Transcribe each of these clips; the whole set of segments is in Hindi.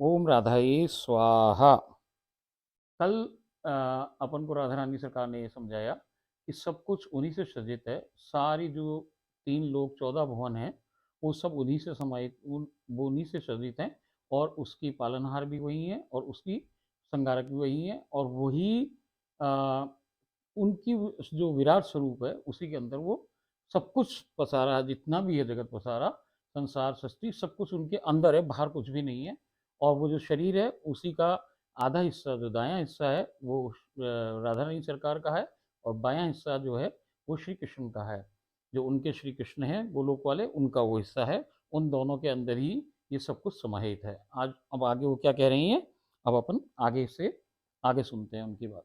ओम राधाई स्वाहा। कल अ, अपन को राधा रानी सरकार ने ये समझाया कि सब कुछ उन्हीं से सज्जित है। सारी जो 3 लोक 14 भुवन हैं, वो सब उन्हीं से समाहित वो उन्हीं से सज्जित हैं। और उसकी पालनहार भी वही है और उसकी संगारक भी वही है। और वही अ, उनकी जो विराट स्वरूप है उसी के अंदर वो सब कुछ पसारा है। जितना भी है जगत पसारा, संसार सृष्टि, सब कुछ उनके अंदर है, बाहर कुछ भी नहीं है। और वो जो शरीर है उसी का आधा हिस्सा, जो दायां हिस्सा है, वो राधा रानी सरकार का है। और बायां हिस्सा जो है वो श्री कृष्ण का है। जो उनके श्री कृष्ण हैं गोलोक वाले, उनका वो हिस्सा है। उन दोनों के अंदर ही ये सब कुछ समाहित है। आज अब आगे वो क्या कह रही हैं, अब अपन आगे से आगे सुनते हैं उनकी बात।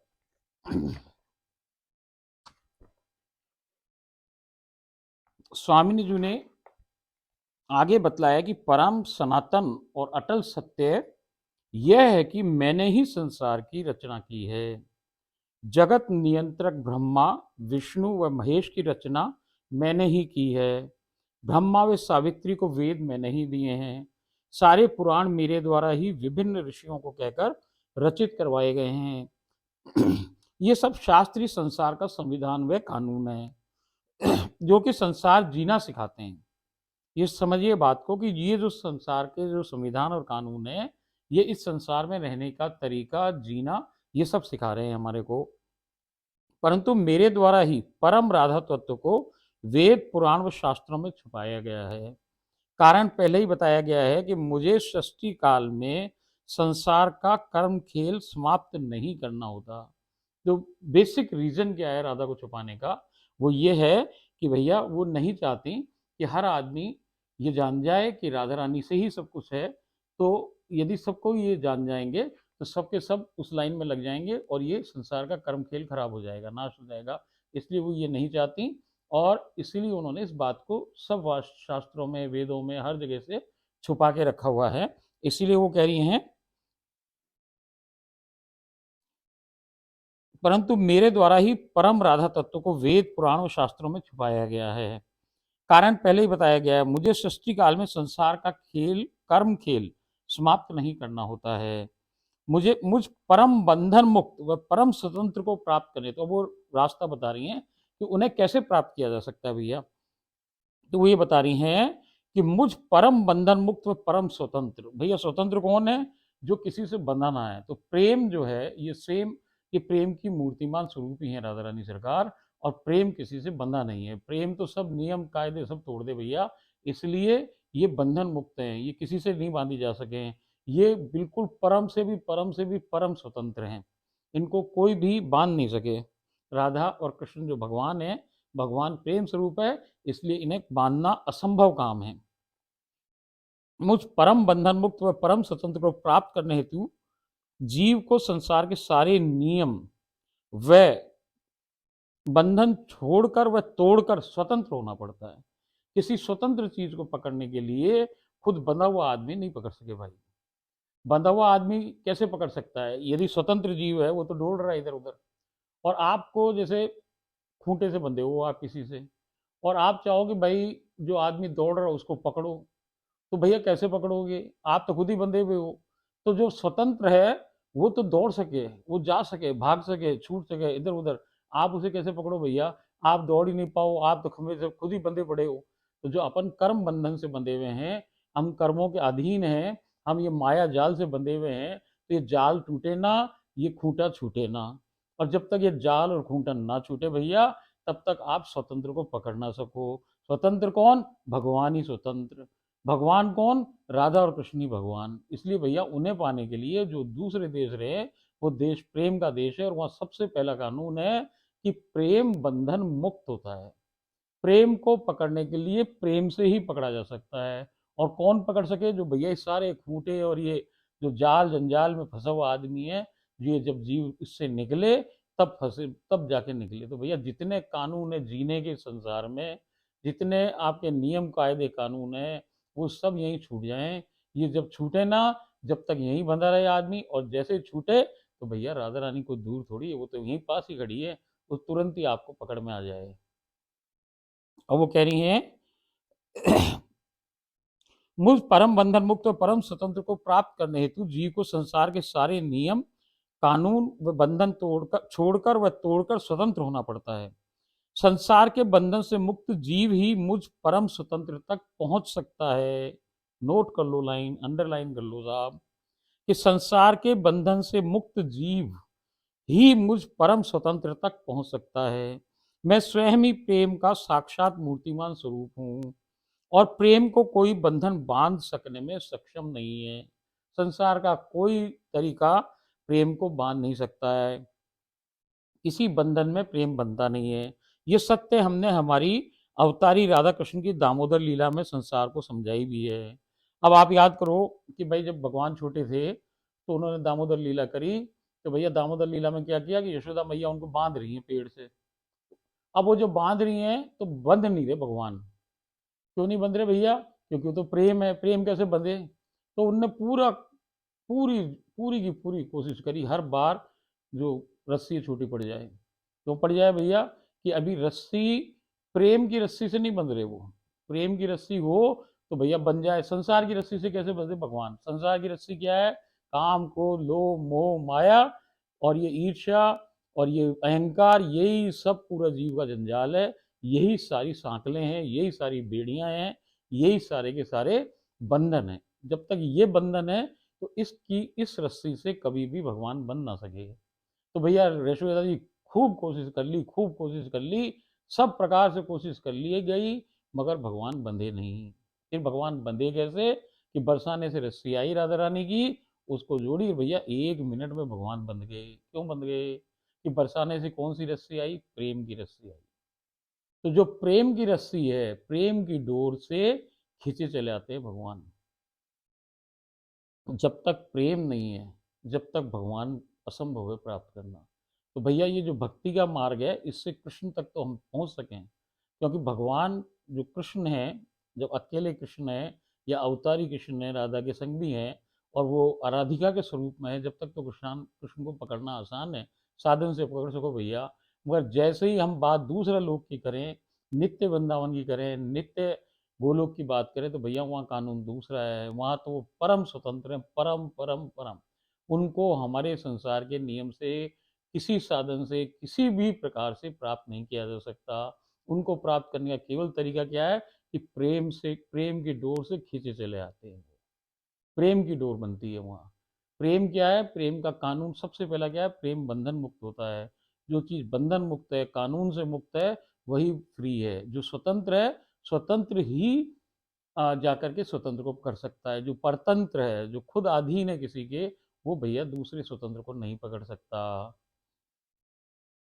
स्वामिनी जी ने आगे बतलाया कि परम सनातन और अटल सत्य यह है कि मैंने ही संसार की रचना की है। जगत नियंत्रक ब्रह्मा, विष्णु व महेश की रचना मैंने ही की है। ब्रह्मा व सावित्री को वेद मैंने ही दिए हैं। सारे पुराण मेरे द्वारा ही विभिन्न ऋषियों को कहकर रचित करवाए गए हैं। ये सब शास्त्रीय संसार का संविधान व कानून है जो कि संसार जीना सिखाते हैं। ये समझिए बात को कि ये जो संसार के जो संविधान और कानून है, ये इस संसार में रहने का तरीका, जीना, ये सब सिखा रहे हैं हमारे को। परंतु मेरे द्वारा ही परम राधा तत्व को वेद पुराण व शास्त्रों में छुपाया गया है। कारण पहले ही बताया गया है कि मुझे सृष्टि काल में संसार का कर्म खेल समाप्त नहीं करना होता। जो बेसिक रीजन क्या है राधा को छुपाने का, वो ये है कि भैया वो नहीं चाहती कि हर आदमी ये जान जाए कि राधा रानी से ही सब कुछ है। तो यदि सबको ये जान जाएंगे तो सबके सब उस लाइन में लग जाएंगे और ये संसार का कर्म खेल खराब हो जाएगा, नाश हो जाएगा। इसलिए वो ये नहीं चाहती। और इसीलिए उन्होंने इस बात को सब शास्त्रों में, वेदों में, हर जगह से छुपा के रखा हुआ है। इसीलिए वो कह रही हैं, परंतु मेरे द्वारा ही परम राधा तत्व को वेद पुराण और शास्त्रों में छुपाया गया है। कारण पहले ही बताया गया है, मुझे सृष्टि काल में संसार का खेल, कर्म खेल समाप्त नहीं करना होता है। मुझ परम बंधन मुक्त व परम स्वतंत्र को प्राप्त करने, तो वो रास्ता बता रही हैं कि उन्हें कैसे प्राप्त किया जा सकता है भैया। तो वो ये बता रही हैं कि मुझ परम बंधन मुक्त व परम स्वतंत्र, भैया स्वतंत्र कौन है? जो किसी से बंधा ना है। तो प्रेम जो है ये सेम, ये प्रेम की मूर्तिमान स्वरूप ही है राधा रानी सरकार। और प्रेम किसी से बंधा नहीं है। प्रेम तो सब नियम कायदे सब तोड़ दे भैया। इसलिए ये बंधन मुक्त हैं, ये किसी से नहीं बांधी जा सके हैं। ये बिल्कुल परम से भी परम से भी परम स्वतंत्र हैं। इनको कोई भी बांध नहीं सके। राधा और कृष्ण जो भगवान है, भगवान प्रेम स्वरूप है, इसलिए इन्हें बांधना असंभव काम है। मुझ परम बंधन मुक्त व परम स्वतंत्र को प्राप्त करने हेतु जीव को संसार के सारे नियम व बंधन छोड़कर व तोड़कर स्वतंत्र होना पड़ता है। किसी स्वतंत्र चीज को पकड़ने के लिए खुद बंधा हुआ आदमी नहीं पकड़ सके भाई। बंधा हुआ आदमी कैसे पकड़ सकता है? यदि स्वतंत्र जीव है वो तो दौड़ रहा है इधर उधर। और आपको जैसे खूंटे से बंधे हो आप किसी से, और आप चाहो कि भाई जो आदमी दौड़ रहा है उसको पकड़ो, तो भैया कैसे पकड़ोगे? आप तो खुद ही बंधे हुए हो। तो जो स्वतंत्र है वो तो दौड़ सके, वो जा सके, भाग सके, छूट सके इधर उधर। आप उसे कैसे पकड़ो भैया? आप दौड़ ही नहीं पाओ, आप तो खंभे से खुद ही बंधे पड़े हो। तो जो अपन कर्म बंधन से बंधे हुए हैं, हम कर्मों के अधीन हैं, हम ये माया जाल से बंधे हुए हैं, तो ये जाल टूटे ना, ये खूंटा छूटे ना। और जब तक ये जाल और खूंटा ना छूटे भैया, तब तक आप स्वतंत्र को पकड़ ना सको। स्वतंत्र कौन? भगवान ही स्वतंत्र। भगवान कौन? राधा और कृष्ण ही भगवान। इसलिए भैया उन्हें पाने के लिए जो दूसरे देश रहे, वो देश प्रेम का देश है। और वहाँ सबसे पहला कानून है कि प्रेम बंधन मुक्त होता है। प्रेम को पकड़ने के लिए प्रेम से ही पकड़ा जा सकता है। और कौन पकड़ सके? जो भैया सारे खूंटे और ये जो जाल जंजाल में फंसा हुआ आदमी है, ये जब जीव इससे निकले तब फंसे, तब जाके निकले। तो भैया जितने कानून है जीने के संसार में, जितने आपके नियम कायदे कानून है, वो सब यहीं छूट जाएं। ये जब छूटे ना, जब तक यहीं बंधा रहे आदमी, और जैसे ही छूटे तो भैया राधा रानी को दूर थोड़ी है, वो तो यहीं पास ही खड़ी है, वो तुरंत ही आपको पकड़ में आ जाए। और वो कह रही हैं मुझ परम बंधन मुक्त और परम स्वतंत्र को प्राप्त करने हेतु जीव को संसार के सारे नियम, कानून व बंधन छोड़कर व तोड़कर स्वतंत्र होना पड़ता है। संसार के बंधन से मुक्त जीव ही मुझ परम स्वतंत्र तक पहुंच सकता है। नोट कर लो, लाइन अंडरलाइन कर लो साहब, कि संसार के बंधन से मुक्त जीव ही मुझ परम स्वतंत्र तक पहुंच सकता है। मैं स्वयं ही प्रेम का साक्षात मूर्तिमान स्वरूप हूँ और प्रेम को कोई बंधन बांध सकने में सक्षम नहीं है। संसार का कोई तरीका प्रेम को बांध नहीं सकता है, किसी बंधन में प्रेम बनता नहीं है। ये सत्य हमने हमारी अवतारी राधा कृष्ण की दामोदर लीला में संसार को समझाई भी है। अब आप याद करो कि भाई जब भगवान छोटे थे तो उन्होंने दामोदर लीला करी, तो भैया दामोदर लीला में क्या किया कि यशोदा मैया उनको बांध रही है पेड़ से। अब वो जो बांध रही हैं तो बंध नहीं रहे भगवान। क्यों नहीं बंध रहे भैया? क्योंकि वो तो प्रेम है, प्रेम कैसे बंधे? तो उनने पूरी पूरी की पूरी कोशिश करी हर बार जो रस्सी छोटी पड़ जाए। क्यों पड़ जाए भैया? कि अभी रस्सी प्रेम की रस्सी से नहीं बंध रहे वो। प्रेम की रस्सी हो तो भैया बन जाए। संसार की रस्सी से कैसे बंधे भगवान? संसार की रस्सी क्या है? काम को लोभ मोह माया और ये ईर्ष्या और ये अहंकार, यही सब पूरा जीव का जंजाल है। यही सारी सांकलें हैं, यही सारी बेड़ियां हैं, यही सारे के सारे बंधन है। जब तक ये बंधन है तो इस रस्सी से कभी भी भगवान बन ना सके। तो भैया यशोदा जी खूब कोशिश कर ली, खूब कोशिश कर ली, सब प्रकार से कोशिश कर ली गई, मगर भगवान बंधे नहीं। फिर भगवान बंधे कैसे? कि बरसाने से रस्सी आई राधा रानी की, उसको जोड़ी भैया 1 मिनट में भगवान बंध गए। क्यों बंध गए? कि बरसाने से कौन सी रस्सी आई? प्रेम की रस्सी आई। तो जो प्रेम की रस्सी है, प्रेम की डोर से खींचे चले आते हैं भगवान। जब तक प्रेम नहीं है, जब तक भगवान असंभव है प्राप्त करना। तो भैया ये जो भक्ति का मार्ग है, इससे कृष्ण तक तो हम पहुंच सकें, क्योंकि भगवान जो कृष्ण है, जब अकेले कृष्ण है या अवतारी कृष्ण है, राधा के संग भी हैं और वो आराधिका के स्वरूप में है, जब तक तो कृष्ण को पकड़ना आसान है, साधन से पकड़ सको भैया। मगर जैसे ही हम बात दूसरा लोक की करें, नित्य वृंदावन की करें, नित्य गोलोक की बात करें, तो भैया वहाँ कानून दूसरा है। वहाँ तो वो परम स्वतंत्र है, परम परम परम। उनको हमारे संसार के नियम से, किसी साधन से, किसी भी प्रकार से प्राप्त नहीं किया जा सकता। उनको प्राप्त करने का केवल तरीका क्या है? कि प्रेम से, प्रेम की डोर से खींचे चले आते हैं। प्रेम की डोर बनती है वहाँ। प्रेम क्या है? प्रेम का कानून सबसे पहला क्या है? प्रेम बंधन मुक्त होता है। जो चीज़ बंधन मुक्त है, कानून से मुक्त है, वही फ्री है। जो स्वतंत्र है, स्वतंत्र ही जाकर के स्वतंत्र को कर सकता है। जो परतंत्र है, जो खुद अधीन है किसी के, वो भैया दूसरे स्वतंत्र को नहीं पकड़ सकता।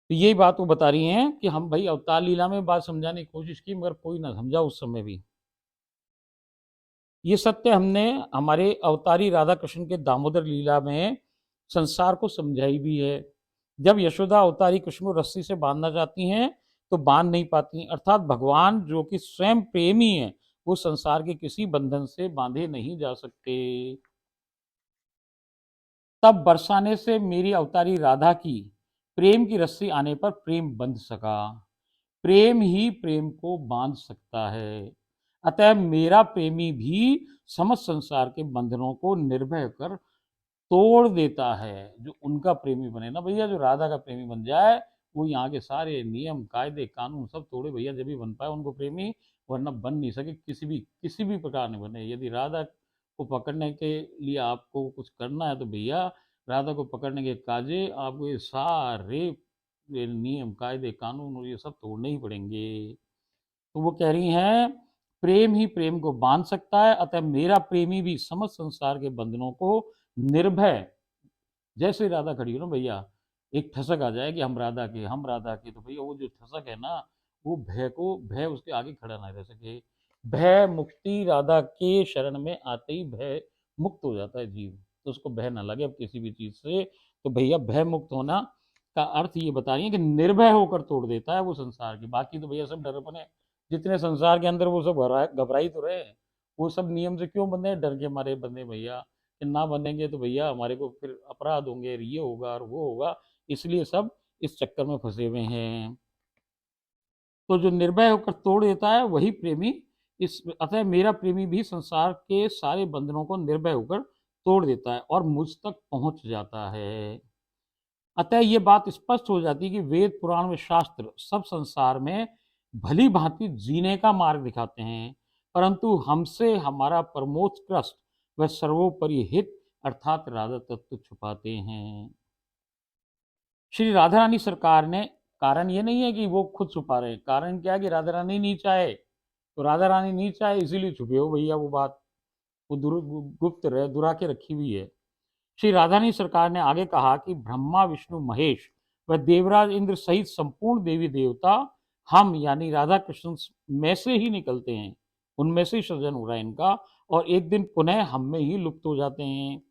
तो यही बात वो बता रही हैं कि हम भाई अवतार लीला में बात समझाने की कोशिश की, मगर कोई ना समझा उस समय भी। ये सत्य हमने हमारे अवतारी राधा कृष्ण के दामोदर लीला में संसार को समझाई भी है। जब यशोदा अवतारी कृष्ण को रस्सी से बांधना चाहती हैं तो बांध नहीं पाती, अर्थात भगवान जो कि स्वयं प्रेमी है, वो संसार के किसी बंधन से बांधे नहीं जा सकते। तब बरसाने से मेरी अवतारी राधा की प्रेम की रस्सी आने पर प्रेम बंध सका। प्रेम ही प्रेम को बांध सकता है। अतः मेरा प्रेमी भी समस्त संसार के बंधनों को निर्भय कर तोड़ देता है। जो उनका प्रेमी बने ना भैया, जो राधा का प्रेमी बन जाए, वो यहाँ के सारे नियम कायदे कानून सब तोड़े भैया, जब भी बन पाए उनको प्रेमी, वरना बन नहीं सके। किसी भी प्रकार नहीं बने। यदि राधा को पकड़ने के लिए आपको कुछ करना है तो भैया राधा को पकड़ने के काजे आपको ये सारे ये नियम कायदे कानून और ये सब तोड़ने ही पड़ेंगे। तो वो कह रही हैं प्रेम ही प्रेम को बांध सकता है, अतः मेरा प्रेमी भी समस्त संसार के बंधनों को निर्भय, जैसे राधा खड़ी हो ना भैया, एक ठसक आ जाए कि हम राधा के, तो भैया वो जो ठसक है ना, वो भय उसके आगे खड़ा ना रह सके। भय मुक्ति, राधा के शरण में आते ही भय मुक्त हो जाता है जीव। तो उसको भय ना लगे अब किसी भी चीज से। तो भैया भय मुक्त होना का अर्थ ये बता रही है कि निर्भय होकर तोड़ देता है वो संसार की। बाकी तो भैया सब डर बने, जितने संसार के अंदर वो सब घबराई तो रहे। वो सब नियम से क्यों बंधे? डर के मारे बंधे भैया, कि ना बनेंगे तो भैया हमारे को फिर अपराध होंगे, ये होगा और वो होगा, इसलिए सब इस चक्कर में फंसे हुए हैं। तो जो निर्भय होकर तोड़ देता है वही प्रेमी इस अतः मेरा प्रेमी भी संसार के सारे बंधनों को निर्भय होकर तोड़ देता है और मुझ तक पहुंच जाता है। अतः ये बात स्पष्ट हो जाती है कि वेद पुराण व शास्त्र सब संसार में भली भांति जीने का मार्ग दिखाते हैं, परंतु हमसे हमारा परमोत्कृष्ट व सर्वोपरि हित अर्थात राधा तत्व छुपाते हैं। श्री राधा रानी सरकार ने, कारण ये नहीं है कि वो खुद छुपा रहे हैं, कारण क्या है कि राधा रानी नहीं चाहे, तो राधा रानी नहीं चाहे इसीलिए छुपे हो भैया, वो बात वो गुप्त रहे, दुरा के रखी हुई है। श्री राधानी सरकार ने आगे कहा कि ब्रह्मा विष्णु महेश व देवराज इंद्र सहित संपूर्ण देवी देवता हम यानी राधा कृष्ण में से ही निकलते हैं, उनमें से ही सृजन हो रहा है इनका, और एक दिन पुनः हम में ही लुप्त हो जाते हैं।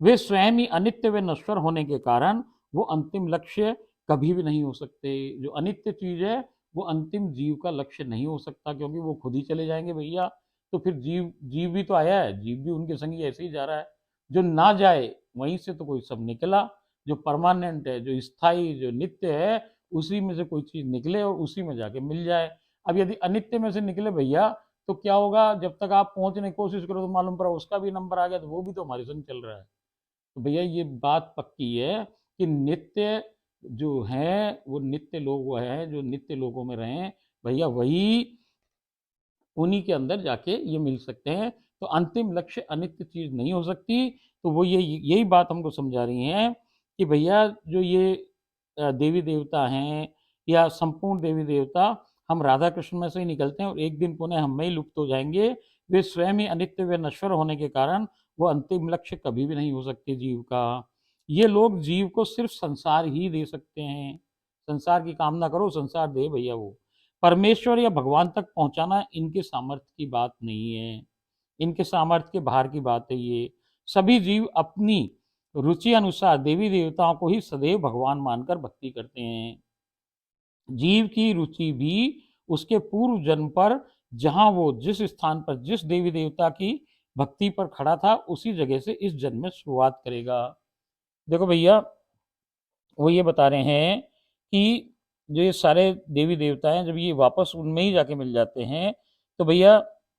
वे स्वयं ही अनित्य व नश्वर होने के कारण वो अंतिम लक्ष्य कभी भी नहीं हो सकते। जो अनित्य चीज है वो अंतिम जीव का लक्ष्य नहीं हो सकता, क्योंकि वो खुद ही चले जाएंगे भैया। तो फिर जीव जीव भी तो आया है, जीव भी उनके संग ही ऐसे ही जा रहा है। जो ना जाए वहीं से तो कोई सब निकला, जो परमानेंट है, जो स्थायी, जो नित्य है, उसी में से कोई चीज निकले और उसी में जाके मिल जाए। अब यदि अनित्य में से निकले भैया, तो क्या होगा, जब तक आप पहुंचने की कोशिश करो तो मालूम पड़ा उसका भी नंबर आ गया, तो वो भी तो हमारे संग चल रहा है। तो भैया ये बात पक्की है कि नित्य जो है वो नित्य लोग वो हैं, जो नित्य लोगों में रहें भैया, वही उन्हीं के अंदर जाके ये मिल सकते हैं। तो अंतिम लक्ष्य अनित्य चीज नहीं हो सकती। तो वो ये यही बात हमको समझा रही हैं कि भैया जो ये देवी देवता हैं या संपूर्ण देवी देवता, हम राधा कृष्ण में से ही निकलते हैं और एक दिन पुनः हम में ही लुप्त हो जाएंगे। वे स्वयं ही अनित्य व नश्वर होने के कारण वो अंतिम लक्ष्य कभी भी नहीं हो सकते जीव का। ये लोग जीव को सिर्फ संसार ही दे सकते हैं। संसार की कामना करो, संसार दे भैया वो। परमेश्वर या भगवान तक पहुंचाना इनके सामर्थ्य की बात नहीं है, इनके सामर्थ्य के बाहर की बात है ये। सभी जीव अपनी रुचि अनुसार देवी देवताओं को ही सदैव भगवान मानकर भक्ति करते हैं। जीव की रुचि भी उसके पूर्व जन्म पर, जहां वो जिस स्थान पर जिस देवी देवता की भक्ति पर खड़ा था, उसी जगह से इस जन्म में शुरुआत करेगा। देखो भैया, वो ये बता रहे हैं कि जो ये सारे देवी देवता हैं, जब ये वापस उनमें ही जाके मिल जाते हैं, तो भैया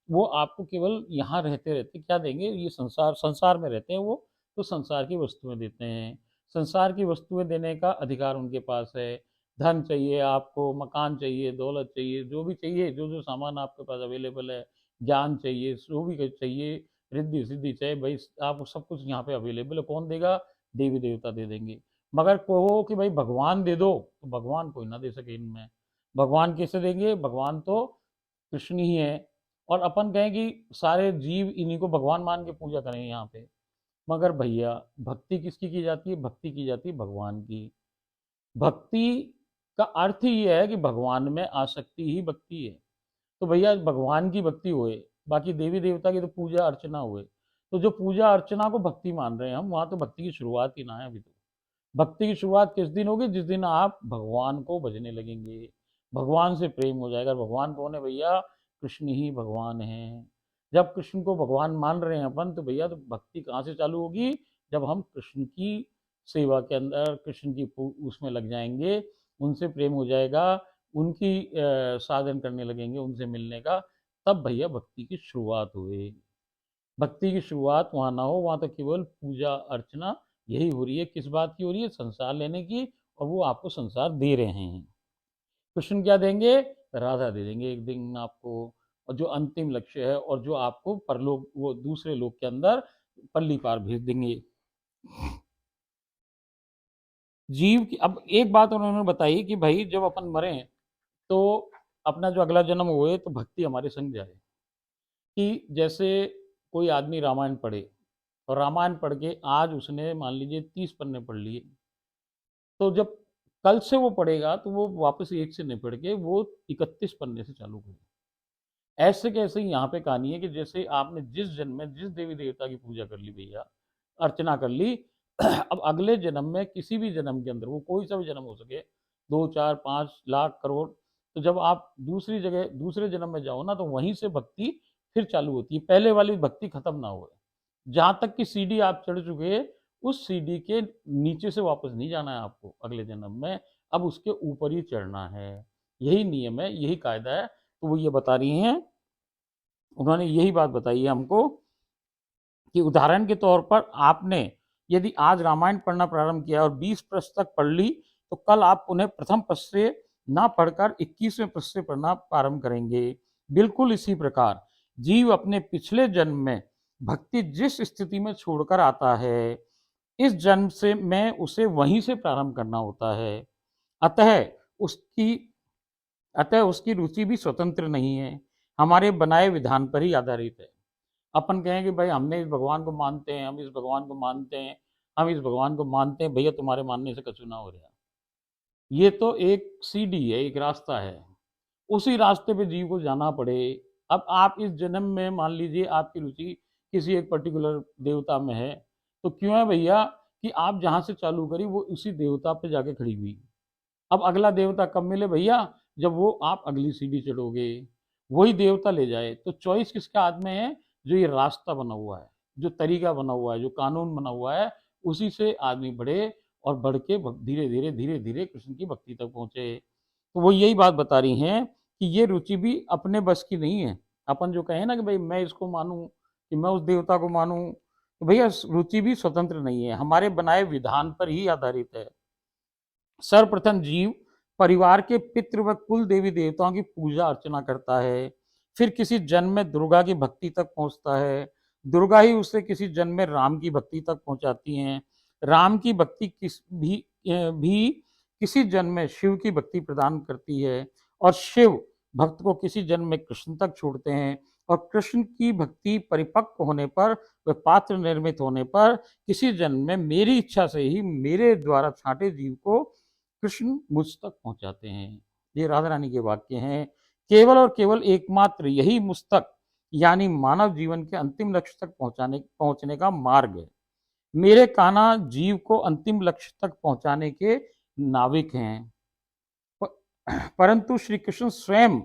वो आपको केवल यहाँ रहते रहते क्या देंगे, ये संसार संसार में रहते हैं वो, तो संसार की वस्तुएं देते हैं। संसार की वस्तुएं देने का अधिकार उनके पास है। धन चाहिए आपको, मकान चाहिए, दौलत चाहिए, जो भी चाहिए, जो जो सामान आपके पास अवेलेबल है, ज्ञान चाहिए, जो भी चाहिए, रिद्धि सिद्धि चाहिए भाई, आपको सब कुछ यहाँ पे अवेलेबल है। कौन देगा? देवी देवता दे देंगे। मगर कहो कि भाई भगवान दे दो, तो भगवान कोई ना दे सके इनमें। भगवान कैसे देंगे? भगवान तो कृष्ण ही है। और अपन कहें कि सारे जीव इन्हीं को भगवान मान के पूजा करें यहाँ पे, मगर भैया भक्ति किसकी की जाती है? भक्ति की जाती है भगवान की। भक्ति का अर्थ ही है कि भगवान में आसक्ति ही भक्ति है। तो भैया भगवान की भक्ति होए, बाकी देवी देवता की तो पूजा अर्चना हुए। तो जो पूजा अर्चना को भक्ति मान रहे हैं हम, वहां तो भक्ति की शुरुआत ही ना है अभी तो। भक्ति की शुरुआत किस दिन होगी? जिस दिन आप भगवान को भजने लगेंगे, भगवान से प्रेम हो जाएगा। भगवान कौन है भैया? कृष्ण ही भगवान है। जब कृष्ण को भगवान मान रहे हैं अपन, तो भैया तो भक्ति कहाँ से चालू होगी? जब हम कृष्ण की सेवा के अंदर, कृष्ण की उसमें लग जाएंगे, उनसे प्रेम हो जाएगा, उनकी साधन करने लगेंगे, उनसे मिलने का, तब भैया भक्ति की शुरुआत हुई। भक्ति की शुरुआत वहाँ ना हो, वहाँ तो केवल पूजा अर्चना यही हो रही है। किस बात की हो रही है? संसार लेने की। और वो आपको संसार दे रहे हैं। कृष्ण क्या देंगे? राधा दे देंगे एक दिन आपको, और जो अंतिम लक्ष्य है, और जो आपको परलोक, वो दूसरे लोक के अंदर पल्ली पार भेज देंगे। जीव की अब एक बात उन्होंने बताई कि भाई जब अपन मरे तो अपना जो अगला जन्म हुए तो भक्ति हमारे संग जाए। कि जैसे कोई आदमी रामायण पढ़े, और रामायण पढ़ के आज उसने मान लीजिए 30 पन्ने पढ़ लिए, तो जब कल से वो पढ़ेगा तो वो वापस एक से नहीं पढ़ के वो 31 पन्ने से चालू करेगा। ऐसे कैसे यहाँ पे कहानी है कि जैसे आपने जिस जन्म में जिस देवी देवता की पूजा कर ली भैया, अर्चना कर ली, अब अगले जन्म में किसी भी जन्म के अंदर, वो कोई सा भी जन्म हो सके, 2 4 5 लाख करोड़, तो जब आप दूसरी जगह दूसरे जन्म में जाओ ना, तो वहीं से भक्ति फिर चालू होती है। पहले वाली भक्ति खत्म ना हो। जहाँ तक कि सीढ़ी आप चढ़ चुके, उस सीढ़ी के नीचे से वापस नहीं जाना है आपको अगले जन्म में, अब उसके ऊपर ही चढ़ना है। यही नियम है, यही कायदा है। तो वो ये बता रही हैं, उन्होंने यही बात बताई है हमको कि उदाहरण के तौर पर आपने यदि आज रामायण पढ़ना प्रारंभ किया और 20 पृष्ठ तक पढ़ ली, तो कल आप उन्हें प्रथम पृष्ठ से ना पढ़कर 21वें पृष्ठ से पढ़ना प्रारंभ करेंगे। बिल्कुल इसी प्रकार जीव अपने पिछले जन्म में भक्ति जिस स्थिति में छोड़कर आता है, इस जन्म से में उसे वहीं से प्रारंभ करना होता है। अतः उसकी अतः उसकी रुचि भी स्वतंत्र नहीं है, हमारे बनाए विधान पर ही आधारित है। अपन कहें कि भाई हमने इस भगवान को मानते हैं, हम इस भगवान को मानते हैं, हम इस भगवान को मानते हैं, भैया तुम्हारे मानने से कछु ना हो रहा। ये तो एक सीढ़ी है, एक रास्ता है, उसी रास्ते पे जीव को जाना पड़े। अब आप इस जन्म में मान लीजिए आपकी रुचि किसी एक पर्टिकुलर देवता में है, तो क्यों है भैया कि आप जहाँ से चालू करी वो उसी देवता पे जाके खड़ी हुई। अब अगला देवता कब मिले भैया, जब वो आप अगली सीढ़ी चढ़ोगे, वही देवता ले जाए। तो चॉइस किसके हाथ में है, जो ये रास्ता बना हुआ है, जो तरीका बना हुआ है, जो कानून बना हुआ है, उसी से आदमी बढ़े और बढ़ के धीरे धीरे धीरे धीरे कृष्ण की भक्ति तक पहुंचे। तो वो यही बात बता रही हैं कि ये रुचि भी अपने बस की नहीं है। अपन जो कहें ना कि भाई मैं इसको मानूं, कि मैं उस देवता को मानूं, तो भैया रुचि भी स्वतंत्र नहीं है, हमारे बनाए विधान पर ही आधारित है। सर्वप्रथम जीव परिवार के पितृ व कुल देवी देवताओं की पूजा अर्चना करता है, फिर किसी जन्म में दुर्गा की भक्ति तक पहुंचता है, दुर्गा ही उसे किसी जन्म में राम की भक्ति तक पहुंचाती हैं, राम की भक्ति भी किसी जन्म में शिव की भक्ति प्रदान करती है, और शिव भक्त को किसी जन्म में कृष्ण तक छोड़ते हैं, और कृष्ण की भक्ति परिपक्व होने पर व पात्र निर्मित होने पर किसी जन्म में मेरी इच्छा से ही मेरे द्वारा छांटे जीव को कृष्ण मुझ तक पहुंचाते हैं। ये राधा रानी के वाक्य हैं। केवल और केवल एकमात्र यही मुझ तक यानी मानव जीवन के अंतिम लक्ष्य तक पहुंचने का मार्ग है। मेरे कान्हा जीव को अंतिम लक्ष्य तक पहुंचाने के नाविक हैं, परंतु श्री कृष्ण स्वयं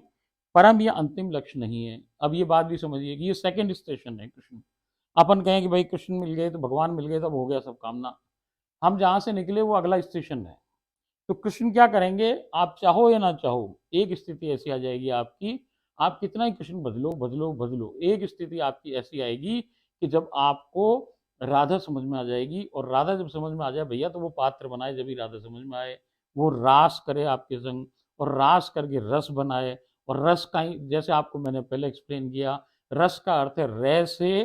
परम या अंतिम लक्ष्य नहीं है। अब ये बात भी समझिए कि ये सेकंड स्टेशन है कृष्ण। अपन कहें कि भाई कृष्ण मिल गए तो भगवान मिल गए, तब हो गया सब कामना। हम जहां से निकले वो अगला स्टेशन है। तो कृष्ण क्या करेंगे, आप चाहो या ना चाहो, एक स्थिति ऐसी आ जाएगी आपकी, आप कितना ही कृष्ण बदलो बदलो बदलो, एक स्थिति आपकी ऐसी आएगी कि जब आपको राधा समझ में आ जाएगी, और राधा जब समझ में आ जाए भैया, तो वो पात्र बनाए जब ही राधा समझ में आए, वो रास करे आपके संग, और रास करके रस बनाए। और रस का ही, जैसे आपको मैंने पहले एक्सप्लेन किया, रस का अर्थ है रे से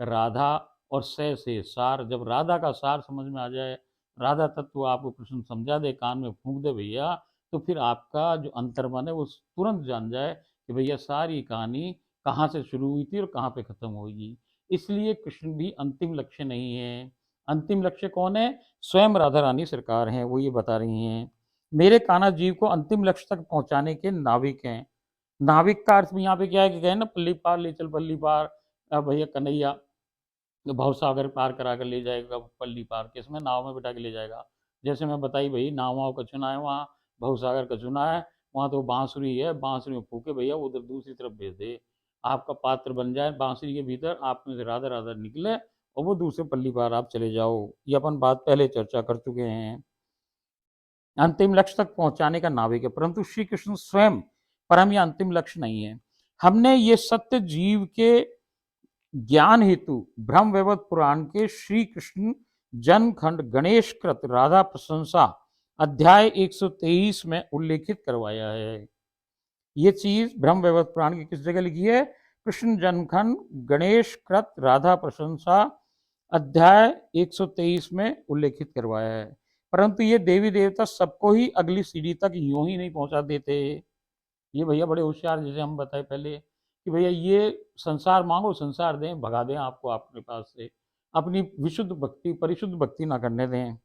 राधा और से सार। जब राधा का सार समझ में आ जाए, राधा तत्व आपको कृष्ण समझा दे, कान में फूंक दे भैया, तो फिर आपका जो अंतर्मन है वो तुरंत जान जाए कि भैया सारी कहानी कहाँ से शुरू हुई थी और कहाँ पे खत्म होगी। इसलिए कृष्ण भी अंतिम लक्ष्य नहीं है। अंतिम लक्ष्य कौन है, स्वयं राधा रानी सरकार हैं, वो ये बता रही हैं। मेरे कान्हा जीव को अंतिम लक्ष्य तक पहुंचाने के नाविक हैं। नाविक का अर्थ भी यहाँ पे क्या है कि कहे ना, पल्ली पार ले चल पल्ली पार, भैया कन्हैया भवसागर पार करा कर ले जाएगा, पल्ली पार किसमें, नाव में बिठा के ले जाएगा। जैसे मैं बताई भाई, नाव वाव का चुना है, वहाँ भवसागर का चुना है, वहाँ तो बांसुरी है, बांसुरी में फूके भैया उधर दूसरी तरफ भेज दे, आपका पात्र बन जाए बांसुरी के भीतर, आप में से राधा राधा निकले और वो दूसरे पल्ली पार आप चले जाओ। ये अपन बात पहले चर्चा कर चुके हैं। अंतिम लक्ष्य तक पहुंचाने का नाविक है, परंतु श्री कृष्ण स्वयं परम या अंतिम लक्ष्य नहीं है। हमने ये सत्य जीव के ज्ञान हेतु ब्रह्म वैवर्त पुराण के श्री कृष्ण जन्म खंड गणेश कृत राधा प्रशंसा अध्याय 123 में उल्लेखित करवाया है। ये चीज ब्रह्म वैवर्त पुराण की किस जगह लिखी है, कृष्ण जन्म खंड गणेश कृत राधा प्रशंसा अध्याय 123 में उल्लेखित करवाया है। परंतु ये देवी देवता सबको ही अगली सीढ़ी तक यूं ही नहीं पहुंचा देते। ये भैया बड़े होशियार, जैसे हम बताए पहले कि भैया ये संसार मांगो, संसार दें, भगा दें आपको आपके पास से, अपनी विशुद्ध भक्ति परिशुद्ध भक्ति ना करने दें,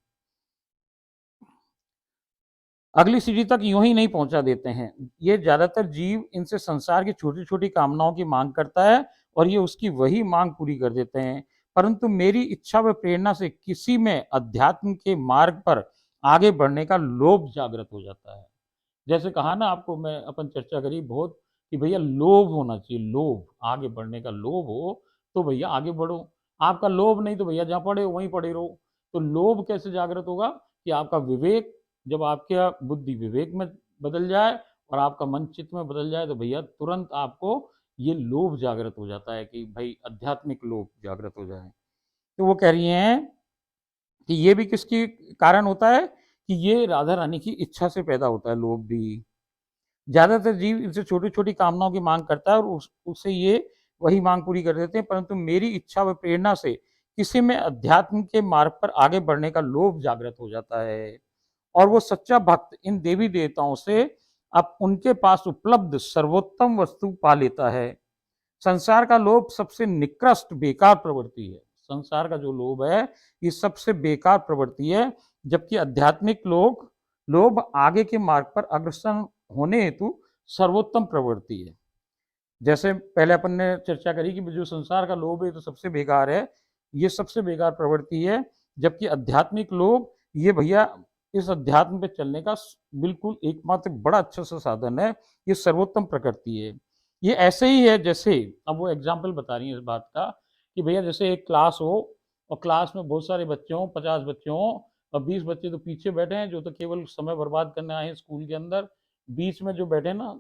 अगली सीढ़ी तक यूं ही नहीं पहुंचा देते हैं। ये ज्यादातर जीव इनसे संसार की छोटी छोटी कामनाओं की मांग करता है, और ये उसकी वही मांग पूरी कर देते हैं। परंतु मेरी इच्छा व प्रेरणा से किसी में अध्यात्म के मार्ग पर आगे बढ़ने का लोभ जागृत हो जाता है। जैसे कहा ना आपको, मैं अपन चर्चा करी बहुत कि भैया लोभ होना चाहिए, लोभ, आगे बढ़ने का लोभ हो तो भैया आगे बढ़ो। आपका लोभ नहीं तो भैया जहाँ पड़े हो वहीं पड़े रहो। तो लोभ कैसे जागृत होगा, कि आपका विवेक, जब आपका बुद्धि विवेक में बदल जाए और आपका मन चित्त में बदल जाए तो भैया तुरंत आपको ये लोभ जागृत हो जाता है कि भाई आध्यात्मिक लोभ जागृत हो जाए। तो वो कह रही हैं कि ये भी किसके कारण होता है कि ये राधा रानी की इच्छा से पैदा होता है लोभ भी। ज्यादातर जीव इनसे छोटी छोटी कामनाओं की मांग करता है और उससे ये वही मांग पूरी कर देते हैं, परंतु मेरी इच्छा व प्रेरणा से किसी में अध्यात्म के मार्ग पर आगे बढ़ने का लोभ जागृत हो जाता है और वो सच्चा भक्त इन देवी देवताओं से अब उनके पास उपलब्ध सर्वोत्तम वस्तु पा लेता है। संसार का लोभ सबसे निकृष्ट बेकार प्रवृत्ति है। संसार का जो लोभ है ये सबसे बेकार प्रवृत्ति है, जबकि आध्यात्मिक लोभ आगे के मार्ग पर अग्रसर होने हेतु सर्वोत्तम प्रवृत्ति है। जैसे पहले अपन ने चर्चा करी कि जो संसार का लोभ है तो सबसे बेकार है, ये सबसे बेकार प्रवृत्ति है, जबकि आध्यात्मिक लोभ ये भैया इस अध्यात्म पे चलने का बिल्कुल एकमात्र बड़ा अच्छा सा साधन है, ये सर्वोत्तम प्रकृति है। ये ऐसे ही है जैसे, अब वो एग्जाम्पल बता रही है इस बात का कि भैया जैसे एक क्लास हो और क्लास में बहुत सारे बच्चे हों, 50 बच्चे हों और 20 बच्चे तो पीछे बैठे हैं जो तो केवल समय बर्बाद करने आए हैं स्कूल के अंदर। बीच में जो बैठे ना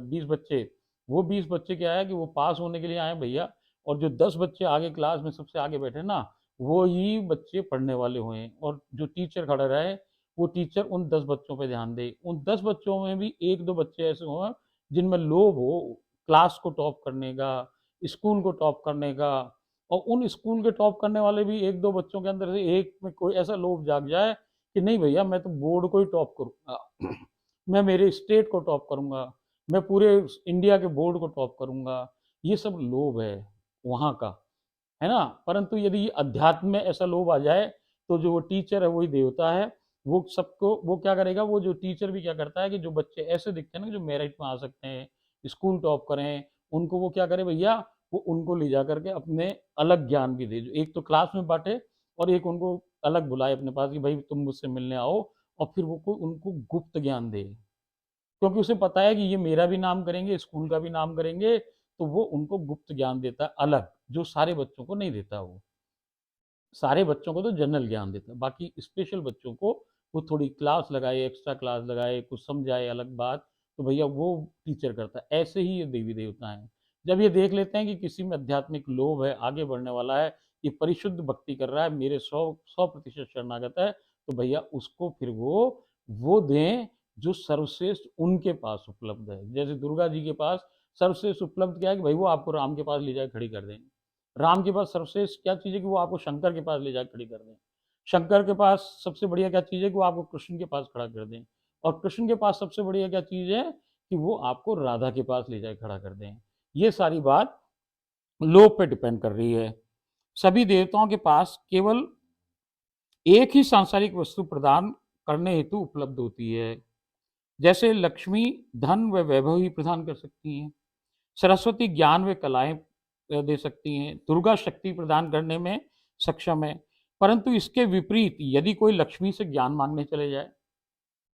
20 बच्चे, वो 20 बच्चे क्या है कि वो पास होने के लिए आए भैया, और जो 10 बच्चे आगे क्लास में सबसे आगे बैठे ना वो ही बच्चे पढ़ने वाले हुए, और जो टीचर खड़ा रहे वो टीचर उन 10 बच्चों पे ध्यान दे। उन 10 बच्चों में भी एक दो बच्चे ऐसे हों जिनमें लोभ हो क्लास को टॉप करने का, स्कूल को टॉप करने का, और उन स्कूल के टॉप करने वाले भी एक दो बच्चों के अंदर से एक में कोई ऐसा लोभ जाग जाए कि नहीं भैया मैं तो बोर्ड को ही टॉप करूँगा मैं मेरे स्टेट को टॉप करूँगा, मैं पूरे इंडिया के बोर्ड को टॉप करूँगा। ये सब लोभ है वहाँ का, है ना। परंतु यदि अध्यात्म में ऐसा लोभ आ जाए तो जो वो टीचर है वही देवता है। वो सबको वो क्या करेगा, वो जो टीचर भी क्या करता है कि जो बच्चे ऐसे दिखते हैं ना जो मेरिट में आ सकते हैं, स्कूल टॉप करें, उनको वो क्या करे भैया, वो उनको ले जा करके अपने अलग ज्ञान भी दे, जो एक तो क्लास में बांटे और एक उनको अलग बुलाए अपने पास कि भाई तुम मुझसे मिलने आओ, और फिर वो कोई उनको गुप्त ज्ञान दे, क्योंकि उसे पता है कि ये मेरा भी नाम करेंगे, स्कूल का भी नाम करेंगे, तो वो उनको गुप्त ज्ञान देता है अलग, जो सारे बच्चों को नहीं देता। वो सारे बच्चों को तो जनरल ज्ञान देता है, बाकी स्पेशल बच्चों को वो थोड़ी क्लास लगाए, एक्स्ट्रा क्लास लगाए, कुछ समझाए अलग बात, तो भैया वो टीचर करता है। ऐसे ही ये देवी देवता हैं, जब ये देख लेते हैं कि किसी में आध्यात्मिक लोभ है, आगे बढ़ने वाला है, ये परिशुद्ध भक्ति कर रहा है, मेरे 100% शरणागत है, तो भैया उसको फिर वो दें जो सर्वश्रेष्ठ उनके पास उपलब्ध है। जैसे दुर्गा जी के पास सर्वश्रेष्ठ उपलब्ध क्या है कि भाई वो आपको राम के पास ले जाकर खड़ी कर दें। राम के पास सर्वश्रेष्ठ क्या चीज़ है कि वो आपको शंकर के पास ले जाकर खड़ी कर दें। शंकर के पास सबसे बढ़िया क्या चीज़ है कि वो आपको कृष्ण के पास खड़ा कर दें। और कृष्ण के पास सबसे बढ़िया क्या चीज़ है कि वो आपको राधा के पास ले जाकर खड़ा कर दें। ये सारी बात लोभ पे डिपेंड कर रही है। सभी देवताओं के पास केवल एक ही सांसारिक वस्तु प्रदान करने हेतु उपलब्ध होती है। जैसे लक्ष्मी धन व वैभव ही प्रदान कर सकती हैं, सरस्वती ज्ञान व कलाएं दे सकती हैं, दुर्गा शक्ति प्रदान करने में सक्षम है। परंतु इसके विपरीत यदि कोई लक्ष्मी से ज्ञान मांगने चले जाए,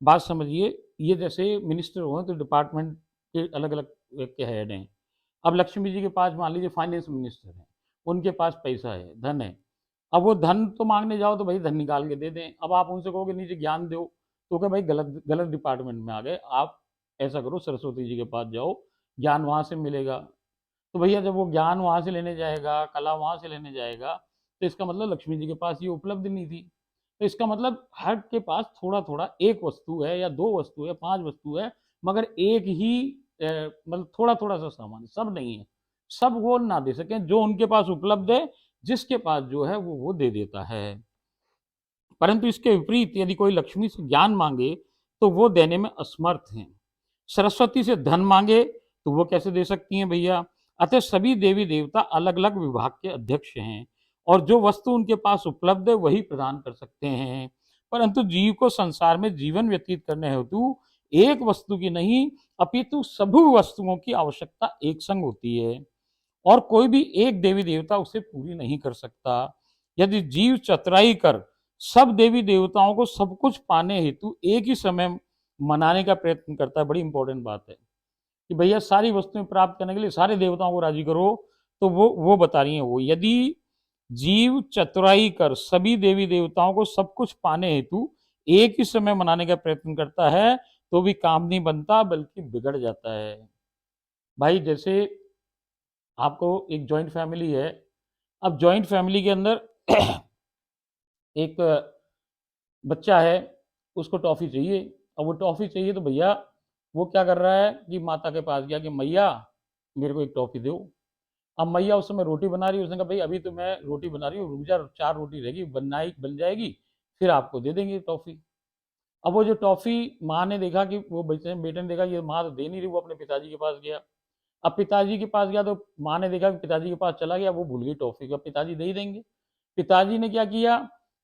बात समझिए, ये जैसे मिनिस्टर हो तो डिपार्टमेंट के अलग अलग के हेड हैं। अब लक्ष्मी जी के पास मान लीजिए फाइनेंस मिनिस्टर हैं, उनके पास पैसा है, धन है। अब वो धन तो मांगने जाओ तो भाई धन निकाल के दे दें। अब आप उनसे कहोगे नीचे ज्ञान दो, तो क्या भाई गलत गलत डिपार्टमेंट में आ गए आप। ऐसा करो सरस्वती जी के पास जाओ, ज्ञान वहाँ से मिलेगा। तो भैया जब वो ज्ञान वहाँ से लेने जाएगा, कला वहाँ से लेने जाएगा, तो इसका मतलब लक्ष्मी जी के पास ये उपलब्ध नहीं थी। तो इसका मतलब हर के पास थोड़ा थोड़ा एक वस्तु है या दो वस्तु है, 5 वस्तु है, मगर एक ही मतलब थोड़ा थोड़ा सा सामान, सब नहीं है। सब वो ना दे सकें, जो उनके पास उपलब्ध है, जिसके पास जो है वो दे देता है। परंतु इसके विपरीत यदि कोई लक्ष्मी से ज्ञान मांगे तो वो देने में असमर्थ हैं। सरस्वती से धन मांगे तो वो कैसे दे सकती हैं भैया। अतः सभी देवी देवता अलग अलग विभाग के अध्यक्ष हैं और जो वस्तु उनके पास उपलब्ध है वही प्रदान कर सकते हैं। परंतु जीव को संसार में जीवन व्यतीत करने हेतु एक वस्तु की नहीं अपितु सभी वस्तुओं की आवश्यकता एक संग होती है और कोई भी एक देवी देवता उसे पूरी नहीं कर सकता। यदि जीव चतुराई कर सब देवी देवताओं को सब कुछ पाने हेतु एक ही समय मनाने का प्रयत्न करता है, बड़ी इंपॉर्टेंट बात है कि भैया सारी वस्तुएं प्राप्त करने के लिए सारे देवताओं को राजी करो, तो वो बता रही है वो, यदि जीव चतुराई कर सभी देवी देवताओं को सब कुछ पाने हेतु एक ही समय मनाने का प्रयत्न करता है तो भी काम नहीं बनता बल्कि बिगड़ जाता है। भाई जैसे आपको एक जॉइंट फैमिली है, अब जॉइंट फैमिली के अंदर एक बच्चा है, उसको टॉफ़ी चाहिए। अब वो टॉफ़ी चाहिए तो भैया वो क्या कर रहा है कि माता के पास गया कि मैया मेरे को एक टॉफ़ी दो। अब मैया उस समय रोटी बना रही है, उसने कहा भाई अभी तो मैं रोटी बना रही हूँ, रुक जा 4 रोटी रहेगी, बन जाएगी, फिर आपको दे देंगे टॉफ़ी। अब वो जो टॉफ़ी माँ ने देखा कि वो बेटे ने देखा ये माँ तो दे नहीं रही, वो अपने पिताजी के पास गया। अब पिताजी के पास गया तो माँ ने देखा कि पिताजी के पास चला गया, वो भूल गई टॉफ़ी को, अब पिताजी दे ही देंगे। पिताजी ने क्या किया,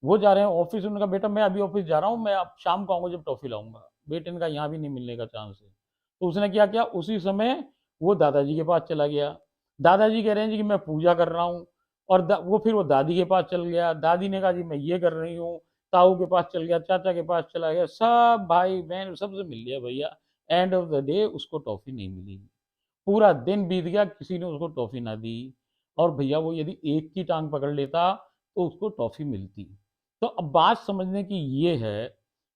वो जा रहे हैं ऑफिस, उन्होंने कहा बेटा मैं अभी ऑफिस जा रहा हूँ, मैं अब शाम को आऊँगा जब टॉफ़ी लाऊंगा। बेटे ने कहा यहाँ भी नहीं मिलने का चांस है। तो उसने क्या किया, उसी समय वो दादाजी के पास चला गया। दादाजी कह रहे हैं जी कि मैं पूजा कर रहा हूँ, और वो फिर वो दादी के पास चल गया। दादी ने कहा जी मैं ये कर रही हूँ। ताऊ के पास चल गया, चाचा के पास चला गया, सब भाई बहन सबसे मिल गया भैया। एंड ऑफ द डे उसको टॉफ़ी नहीं मिली। पूरा दिन बीत गया, किसी ने उसको टॉफ़ी ना दी। और भैया वो यदि एक की टांग पकड़ लेता तो उसको टॉफ़ी मिलती। तो अब बात समझने की ये है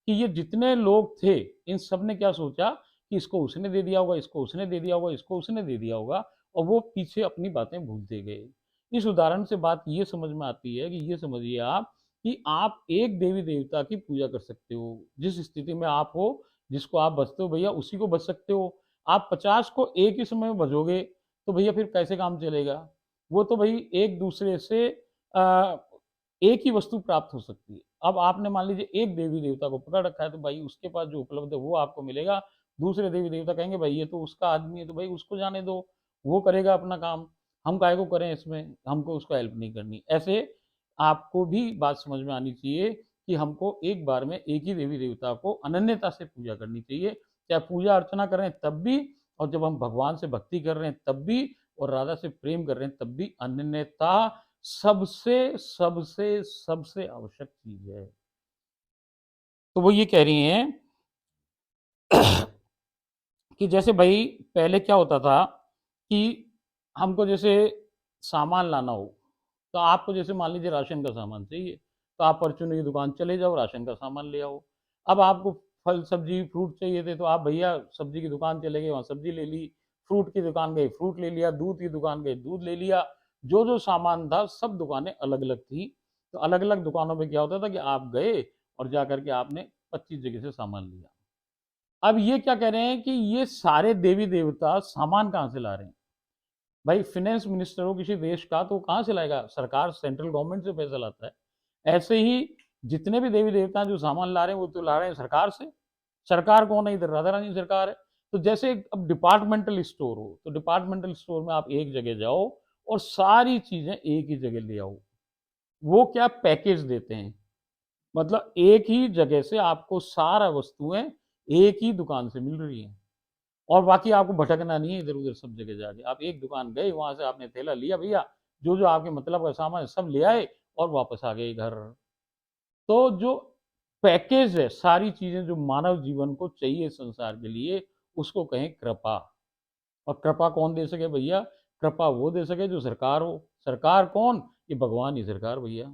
कि ये जितने लोग थे, इन सब ने क्या सोचा कि इसको उसने दे दिया होगा, इसको उसने दे दिया होगा, इसको उसने दे दिया होगा, और वो पीछे अपनी बातें भूलते गए। इस उदाहरण से बात ये समझ में आती है कि ये समझिए आप कि आप एक देवी देवता की पूजा कर सकते हो। जिस स्थिति में आप हो, जिसको आप बचते हो भैया उसी को बच सकते हो। आप 50 को एक ही समय में भजोगे तो भैया फिर कैसे काम चलेगा? वो तो भाई एक दूसरे से एक ही वस्तु प्राप्त हो सकती है। अब आपने मान लीजिए एक देवी देवता को पकड़ रखा है तो भाई उसके पास जो उपलब्ध है वो आपको मिलेगा। दूसरे देवी देवता कहेंगे भाई ये तो उसका आदमी है तो भाई उसको जाने दो, वो करेगा अपना काम, हम काहे को करें इसमें, हमको उसको हेल्प नहीं करनी। ऐसे आपको भी बात समझ में आनी चाहिए कि हमको एक बार में एक ही देवी देवता को अनन्यता से पूजा करनी चाहिए। चाहे पूजा अर्चना कर रहे हैं तब भी, और जब हम भगवान से भक्ति कर रहे हैं तब भी, और राधा से प्रेम कर रहे हैं तब भी अनन्यता सबसे सबसे सबसे आवश्यक चीज है। तो वो ये कह रही हैं कि जैसे भाई पहले क्या होता था कि हमको जैसे सामान लाना हो, तो आपको जैसे मान लीजिए राशन का सामान चाहिए, तो आप परचून की दुकान चले जाओ, राशन का सामान ले आओ। अब आपको फल सब्जी फ्रूट चाहिए थे तो आप भैया सब्जी की दुकान चले गए, वहाँ सब्जी ले ली। फ्रूट की दुकान गए, फ्रूट ले लिया। दूध की दुकान गए, दूध ले लिया। जो जो सामान था सब दुकानें अलग अलग थी। तो अलग अलग दुकानों में क्या होता था कि आप गए और जा करके आपने 25 जगह से सामान लिया। अब ये क्या कह रहे हैं कि ये सारे देवी देवता सामान कहाँ से ला रहे हैं? भाई फाइनेंस मिनिस्टर हो किसी देश का तो कहाँ से लाएगा? सरकार, सेंट्रल गवर्नमेंट से पैसा लाता है। ऐसे ही जितने भी देवी देवता जो सामान ला रहे हैं वो तो ला रहे हैं सरकार से। सरकार कौन है? इधर राधा रानी सरकार है। तो जैसे अब डिपार्टमेंटल स्टोर हो, तो डिपार्टमेंटल स्टोर में आप एक जगह जाओ और सारी चीजें एक ही जगह ले आओ। वो क्या पैकेज देते हैं, मतलब एक ही जगह से आपको सारा वस्तुएं एक ही दुकान से मिल रही हैं, और बाकी आपको भटकना नहीं है इधर उधर सब जगह जाके। आप एक दुकान गए, वहां से आपने थैला लिया भैया, जो जो आपके मतलब का सामान है सब ले आए और वापस आ गए घर। तो जो पैकेज है, सारी चीजें जो मानव जीवन को चाहिए संसार के लिए, उसको कहें कृपा। और कृपा कौन दे सके भैया? कृपा वो दे सके जो सरकार हो। सरकार कौन? ये भगवान ही सरकार भैया।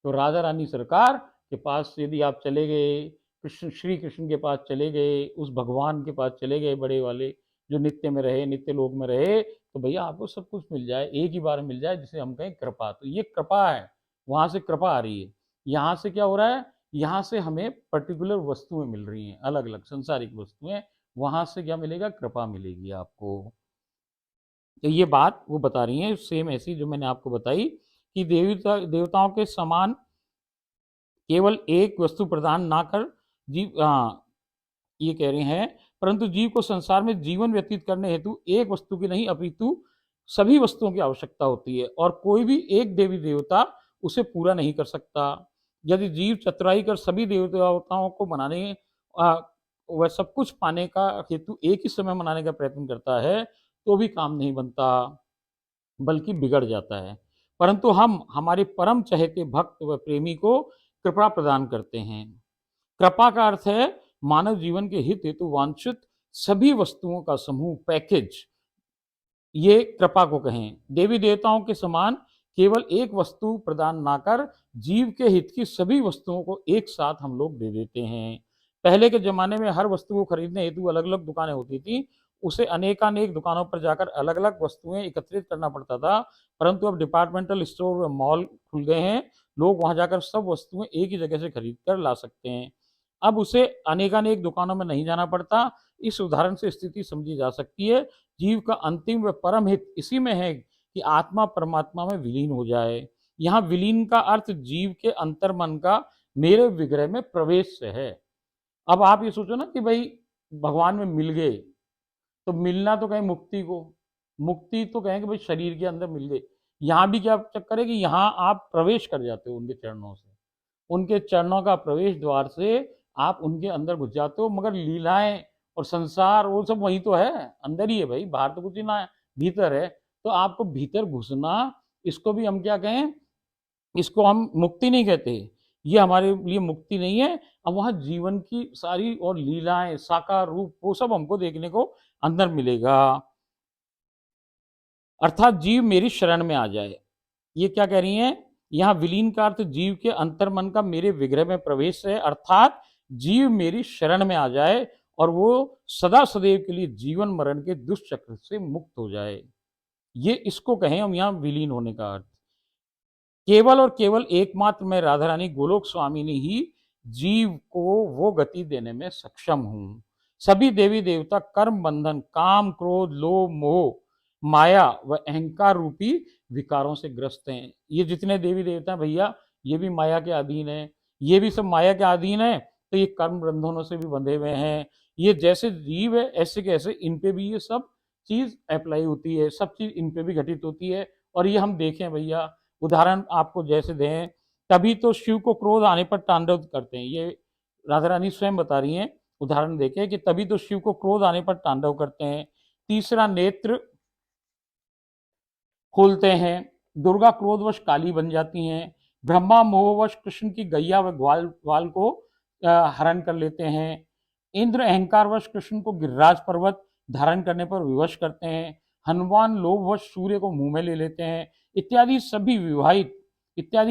तो राधा रानी सरकार के पास यदि आप चले गए, कृष्ण श्री कृष्ण के पास चले गए, उस भगवान के पास चले गए बड़े वाले, जो नित्य में रहे, नित्य लोक में रहे, तो भैया आपको सब कुछ मिल जाए, एक ही बार मिल जाए, जिसे हम कहें कृपा। तो ये कृपा है, वहां से कृपा आ रही है। यहाँ से क्या हो रहा है? यहाँ से हमें पर्टिकुलर वस्तुएं मिल रही हैं, अलग अलग संसारिक वस्तुएं। वहां से क्या मिलेगा? कृपा मिलेगी आपको। तो ये बात वो बता रही हैं सेम ऐसी जो मैंने आपको बताई कि देवताओं के समान केवल एक वस्तु प्रदान ना कर जीव, ये कह रहे हैं, परंतु जीव को संसार में जीवन व्यतीत करने हेतु एक वस्तु की नहीं अपितु सभी वस्तुओं की आवश्यकता होती है, और कोई भी एक देवी देवता उसे पूरा नहीं कर सकता। यदि जीव चतुराई कर सभी देवताओं को मनाने वह सब कुछ पाने का हेतु एक ही समय मनाने का प्रयत्न करता है तो भी काम नहीं बनता, बल्कि बिगड़ जाता है। परंतु हम हमारे परम चहेते भक्त व प्रेमी को कृपा प्रदान करते हैं। कृपा का अर्थ है मानव जीवन के हित हेतु वांछित सभी वस्तुओं का समूह, पैकेज, ये कृपा को कहें। देवी देवताओं के समान केवल एक वस्तु प्रदान ना कर जीव के हित की सभी वस्तुओं को एक साथ हम लोग दे देते हैं। पहले के ज़माने में हर वस्तु को खरीदने हेतु अलग-अलग दुकानें होती थी। उसे अनेकानेक दुकानों पर जाकर अलग-अलग वस्तुएँ एकत्रित करना पड़ता था, परंतु अब डिपार्टमेंटल स्टोर व मॉल खुल गए हैं। लोग वहाँ जाकर सब वस्तुएँ एक ही जगह से खरीद कर ला सकते हैं। अब उसे अनेकानेक दुकानों में नहीं जाना पड़ता। इस उदाहरण से स्थिति समझी जा सकती है। जीव का अंतिम व परम हित इसी में है कि आत्मा परमात्मा में विलीन हो जाए। यहाँ विलीन का अर्थ जीव के अंतर्मन का मेरे विग्रह में प्रवेश से है। अब आप ये सोचो ना कि भाई भगवान में मिल गए, तो मिलना तो कहें मुक्ति को, मुक्ति तो कहें कि भाई शरीर के अंदर मिल गए। यहाँ भी क्या चक्कर है कि यहाँ आप प्रवेश कर जाते हो उनके चरणों से, उनके चरणों का प्रवेश द्वार से आप उनके अंदर घुस जाते हो, मगर लीलाएं और संसार वो सब वही तो है, अंदर ही है भाई, बाहर तो कुछ ही ना है, भीतर है। तो आपको भीतर घुसना, इसको भी हम क्या कहें, इसको हम मुक्ति नहीं कहते, ये हमारे लिए मुक्ति नहीं है। अब वहाँ जीवन की सारी और लीलाएं, साकार रूप, वो सब हमको देखने को अंदर मिलेगा। अर्थात जीव मेरी शरण में आ जाए। ये क्या कह रही हैं, यहाँ विलीन का अर्थ जीव के अंतर्मन का मेरे विग्रह में प्रवेश है, अर्थात जीव मेरी शरण में आ जाए और वो सदा सदैव के लिए जीवन मरण के दुष्चक्र से मुक्त हो जाए। ये इसको कहें हम यहाँ विलीन होने का अर्थ। केवल और केवल एकमात्र मैं राधा रानी गोलोक स्वामिनी ही जीव को वो गति देने में सक्षम हूं। सभी देवी देवता कर्म बंधन, काम, क्रोध, लोभ, मोह, माया व अहंकार रूपी विकारों से ग्रस्त हैं। ये जितने देवी देवता हैं भैया, ये भी माया के अधीन है, ये भी सब माया के अधीन है। तो ये कर्म बंधनों से भी बंधे हुए हैं। ये जैसे जीव है ऐसे के ऐसे इन पे भी ये सब चीज अप्लाई होती है, सब चीज इन पे भी घटित होती है। और ये हम देखें भैया, उदाहरण आपको जैसे दें, तभी तो शिव को क्रोध आने पर तांडव करते हैं। ये राधा रानी स्वयं बता रही हैं, उदाहरण देके कि तभी तो शिव को क्रोध आने पर तांडव करते हैं। तीसरा नेत्र खोलते हैं, दुर्गा क्रोधवश काली बन जाती हैं, ब्रह्मा मोहवश कृष्ण की गैया व ग्वाल ग्वाल को हरण कर लेते हैं, इंद्र अहंकारवश कृष्ण को गिरिराज पर्वत धारण करने पर विवश करते हैं, हनुमान लोभवश सूर्य को मुंह में ले लेते हैं, इत्यादि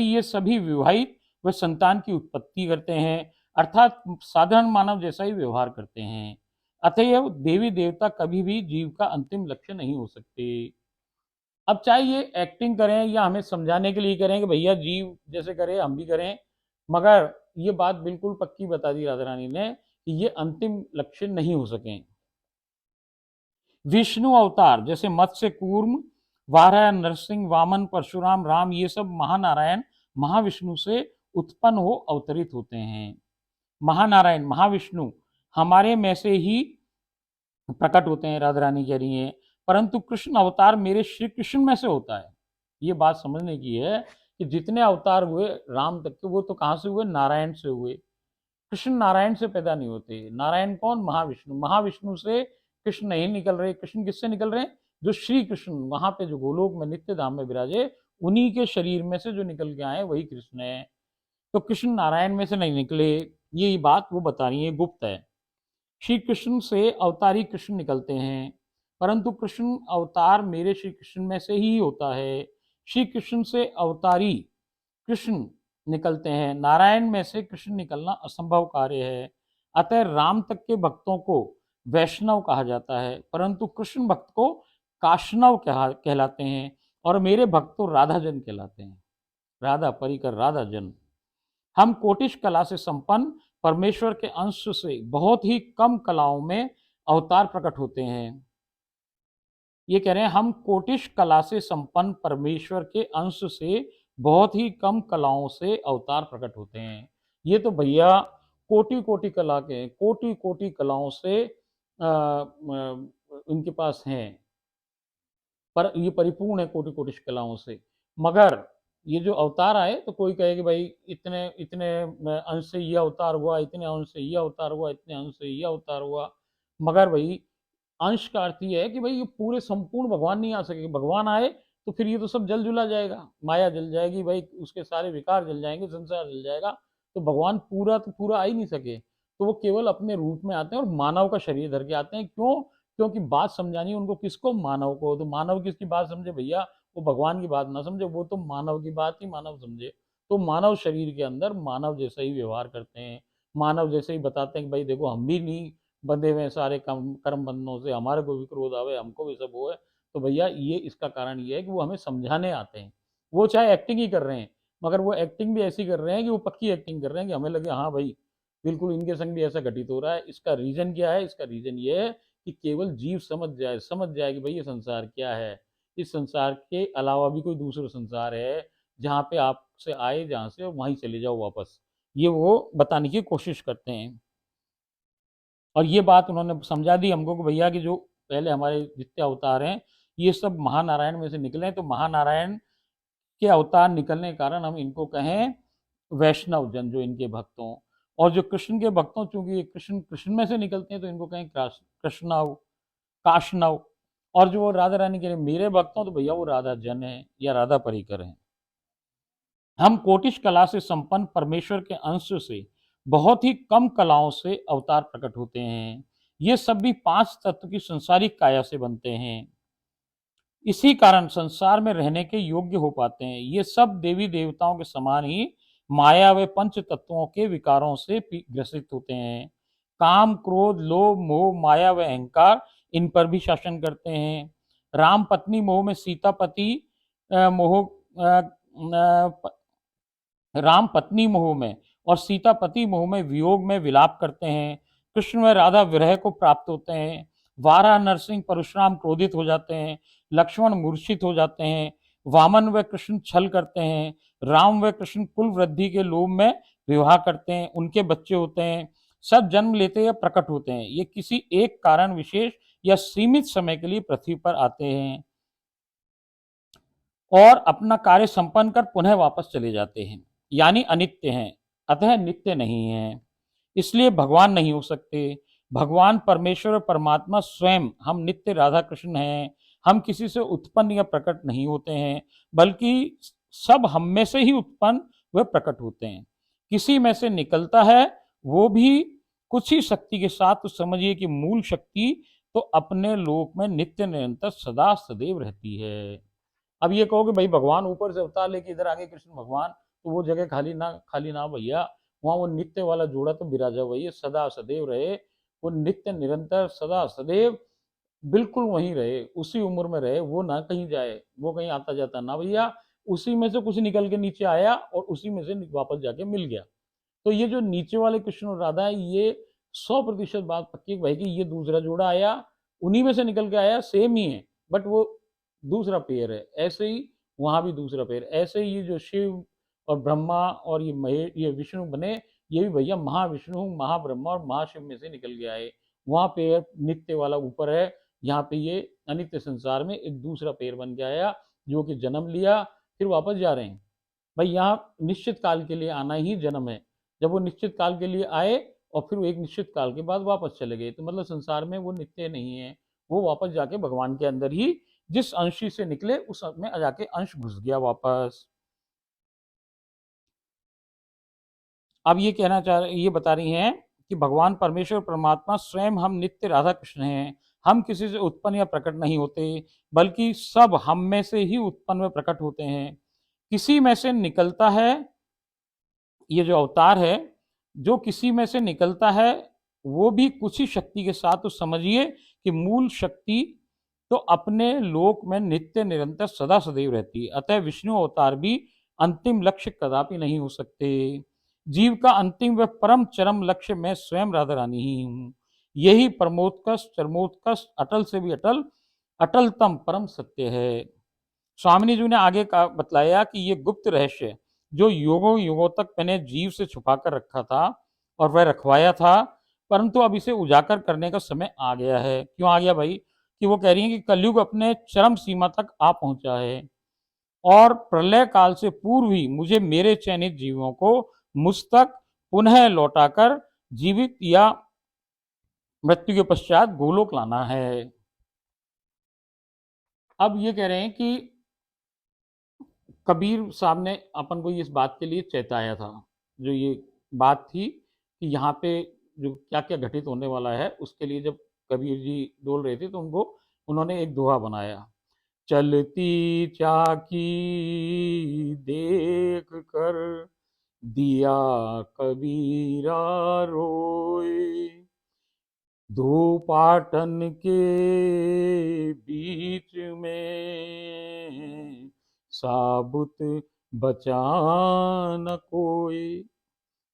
ये सभी विवाहित व संतान की उत्पत्ति करते हैं, अर्थात साधारण मानव जैसा ही व्यवहार करते हैं। अतएव देवी देवता कभी भी जीव का अंतिम लक्ष्य नहीं हो सकते। अब चाहे ये एक्टिंग करें या हमें समझाने के लिए करें कि भैया जीव जैसे करे हम भी करें, मगर ये बात बिल्कुल पक्की बता दी राधा रानी ने कि ये अंतिम लक्ष्य नहीं हो सके। विष्णु अवतार जैसे मत्स्य कूर्म, वाराह, नरसिंह, वामन, परशुराम, राम, ये सब महानारायण महाविष्णु से उत्पन्न हो अवतरित होते हैं। महानारायण महाविष्णु हमारे में से ही प्रकट होते हैं, राधा रानी कह रही हैं, परंतु कृष्ण अवतार मेरे श्री कृष्ण में से होता है। ये बात समझने की है कि जितने अवतार हुए राम तक के, वो तो कहाँ से हुए, नारायण से हुए। कृष्ण नारायण से पैदा नहीं होते। नारायण कौन, महाविष्णु। महाविष्णु से कृष्ण नहीं निकल रहे। कृष्ण किससे निकल रहे हैं, जो श्री कृष्ण वहां पे जो गोलोक में नित्य धाम में विराजे, उन्हीं के शरीर में से जो निकल के आए वही कृष्ण है। तो कृष्ण नारायण में से नहीं निकले, ये बात वो बता रही है, गुप्त है। श्री कृष्ण से अवतारी कृष्ण निकलते हैं, परंतु कृष्ण अवतार मेरे श्री कृष्ण में से ही होता है। श्री कृष्ण से अवतारी कृष्ण निकलते हैं, नारायण में से कृष्ण निकलना असंभव कार्य है। अतः राम तक के भक्तों को वैष्णव कहा जाता है, परंतु कृष्ण भक्त को काशनव कहलाते हैं, और मेरे भक्त तो राधाजन कहलाते हैं। राधा परिकर राधाजन। हम कोटिश कला से संपन्न परमेश्वर के अंश से बहुत ही कम कलाओं में अवतार प्रकट होते हैं। ये कह रहे हैं हम कोटिश कला से संपन्न परमेश्वर के अंश से बहुत ही कम कलाओं से अवतार प्रकट होते हैं। ये तो भैया कोटि कोटि कला के, कोटि कोटि कलाओं से इनके पास हैं, पर ये परिपूर्ण है कोटि कोटि कलाओं से। मगर ये जो अवतार आए, तो कोई कहे कि भाई इतने इतने अंश से ये अवतार हुआ, इतने अंश से ये अवतार हुआ, इतने अंश से ये अवतार हुआ। मगर भाई अंश का अर्थ ये है कि भाई ये पूरे संपूर्ण भगवान नहीं आ सके। भगवान आए तो फिर ये तो सब जल जुला जाएगा, माया जल जाएगी भाई, उसके सारे विकार जल जाएंगे, संसार जल जाएगा। तो भगवान पूरा तो पूरा आ ही नहीं सके, तो वो केवल अपने रूप में आते हैं और मानव का शरीर धर के आते हैं। क्यों, क्योंकि बात समझानी है उनको, किसको, मानव को। तो मानव किसकी बात समझे भैया, वो भगवान की बात ना समझे, वो तो मानव की बात ही मानव समझे। तो मानव शरीर के अंदर मानव जैसा ही व्यवहार करते हैं। मानव जैसे ही बताते हैं कि भाई देखो हम भी नहीं बंधे हुए हैं सारे कर्म बंधनों से, हमारे को भी क्रोध आवे, हमको भी सब वो है। तो भैया ये इसका कारण ये है कि वो हमें समझाने आते हैं। वो चाहे एक्टिंग ही कर रहे हैं, मगर वो एक्टिंग भी ऐसी कर रहे हैं कि वो पक्की एक्टिंग कर रहे हैं कि हमें लगे हाँ भाई बिल्कुल इनके संग भी ऐसा घटित हो रहा है। इसका रीजन क्या है? इसका रीजन ये है कि केवल जीव समझ जाए कि भाई ये संसार क्या है। इस संसार के अलावा भी कोई दूसरा संसार है जहाँ पे आपसे आए जहाँ से वहीं चले जाओ वापस। ये वो बताने की कोशिश करते हैं। और ये बात उन्होंने समझा दी हमको कि भैया कि जो पहले हमारे जितने अवतार हैं ये सब महानारायण में से निकले हैं, तो महानारायण के अवतार निकलने के कारण हम इनको कहें वैष्णव जन, जो इनके भक्त हों। और जो कृष्ण के भक्त हों, चूंकि ये कृष्ण कृष्ण में से निकलते हैं तो इनको कहें कृष्णव, काशनव। और जो राधा रानी के मेरे भक्त हों तो भैया वो राधा जन है या राधा परिकर हैं। हम कोटिश कला से संपन्न परमेश्वर के अंश से बहुत ही कम कलाओं से अवतार प्रकट होते हैं। ये सब भी पांच तत्व की संसारिक काया से बनते हैं। इसी कारण संसार में रहने के योग्य हो पाते हैं। ये सब देवी देवताओं के समान ही माया व पंच तत्वों के विकारों से ग्रसित होते हैं। काम, क्रोध, लोभ, मोह, माया व अहंकार इन पर भी शासन करते हैं। राम पत्नी मोह में सीता पति मोह राम पत्नी मोह में और सीता पति मोह में वियोग में विलाप करते हैं। कृष्ण व राधा विरह को प्राप्त होते हैं। वारा नरसिंह परशुराम क्रोधित हो जाते हैं। लक्ष्मण मूर्छित हो जाते हैं। वामन व कृष्ण छल करते हैं। राम व कृष्ण कुल वृद्धि के लोभ में विवाह करते हैं, उनके बच्चे होते हैं। सब जन्म लेते या प्रकट होते हैं। ये किसी एक कारण विशेष या सीमित समय के लिए पृथ्वी पर आते हैं और अपना कार्य संपन्न कर पुनः वापस चले जाते हैं, यानी अनित्य हैं, अतः नित्य नहीं हैं। इसलिए भगवान नहीं हो सकते। भगवान परमेश्वर और परमात्मा स्वयं हम नित्य राधा कृष्ण हैं। हम किसी से उत्पन्न या प्रकट नहीं होते हैं, बल्कि सब हम में से ही उत्पन्न व प्रकट होते हैं। किसी में से निकलता है, वो भी कुछ ही शक्ति के साथ। तो समझिए कि मूल शक्ति तो अपने लोक में नित्य निरंतर सदा सदैव रहती है। अब ये कहो कि भाई भगवान ऊपर से अवतार लेके इधर आगे कृष्ण भगवान, तो वो जगह खाली ना भैया। वहाँ वो नित्य वाला जोड़ा तो विराजा हुआ है, सदा सदैव रहे। वो नित्य निरंतर सदा सदैव बिल्कुल वहीं रहे, उसी उम्र में रहे, वो ना कहीं जाए, वो कहीं आता जाता ना भैया। उसी में से कुछ निकल के नीचे आया और उसी में से वापस जाके मिल गया। तो ये जो नीचे वाले कृष्ण और राधा है, ये 100% बात पक्की भाई कि ये दूसरा जोड़ा आया, उन्हीं में से निकल के आया, सेम ही है, बट वो दूसरा पेयर है। ऐसे ही वहां भी दूसरा पेयर, ऐसे ही ये जो शिव और ब्रह्मा और ये महेश, ये विष्णु बने, ये भी भैया महाविष्णु, महाब्रह्मा और महाशिव में से निकल के आए। वहां पेयर नित्य वाला ऊपर है, यहाँ पे ये अनित्य संसार में एक दूसरा पेयर बन के आया, जो कि जन्म लिया फिर वापस जा रहे हैं। भाई यहाँ निश्चित काल के लिए आना ही जन्म है। जब वो निश्चित काल के लिए आए और फिर वो एक निश्चित काल के बाद वापस चले गए, तो मतलब संसार में वो नित्य नहीं है। वो वापस जाके भगवान के अंदर ही जिस अंश से निकले उस में जाके अंश घुस गया वापस। अब ये बता रही हैं कि भगवान परमेश्वर परमात्मा स्वयं हम नित्य राधा कृष्ण हैं। हम किसी से उत्पन्न या प्रकट नहीं होते, बल्कि सब हम में से ही उत्पन्न व प्रकट होते हैं। किसी में से निकलता है, ये जो अवतार है, जो किसी में से निकलता है वो भी कुछ ही शक्ति के साथ। तो समझिए कि मूल शक्ति तो अपने लोक में नित्य निरंतर सदा सदैव रहती है। अतः विष्णु अवतार भी अंतिम लक्ष्य कदापि नहीं हो सकते। जीव का अंतिम व परम चरम लक्ष्य मैं स्वयं राधा रानी ही हूँ। यही परमोत्कर्ष चरमोत्कर्ष अटल से भी अटल अटलतम परम सत्य है। स्वामिनी जी ने आगे का बतलाया कि ये गुप्त रहस्य जो युगों युगों तक मैंने जीव से छुपा कर रखा था और वह रखवाया था, परंतु अब इसे उजागर करने का समय आ गया है। क्यों आ गया भाई? कि वो कह रही हैं कि कलयुग अपने चरम सीमा तक आ पहुंचा है और प्रलय काल से पूर्व ही मुझे मेरे चयनित जीवों को मुझ तक पुनः लौटाकर जीवित या मृत्यु के पश्चात गोलोक लाना है। अब ये कह रहे हैं कि कबीर साहब ने अपन को इस बात के लिए चेताया था, जो ये बात थी कि यहाँ पे जो क्या क्या घटित होने वाला है, उसके लिए जब कबीर जी डोल रहे थे तो उनको उन्होंने एक दोहा बनाया। चलती चाकी देख कर दिया कबीरा रोए। दो पाटन के बीच में साबुत बचा न कोई।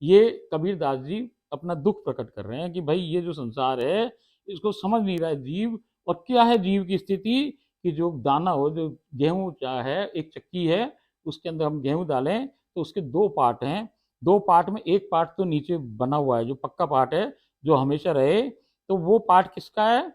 ये कबीरदास जी अपना दुख प्रकट कर रहे हैं कि भाई ये जो संसार है इसको समझ नहीं रहा है जीव। और क्या है जीव की स्थिति कि जो दाना हो, जो गेहूं है, एक चक्की है, उसके अंदर हम गेहूं डालें तो उसके दो पार्ट हैं। दो पार्ट में एक पार्ट तो नीचे बना हुआ है जो पक्का पार्ट है, जो हमेशा रहे। तो वो पार्ट किसका है?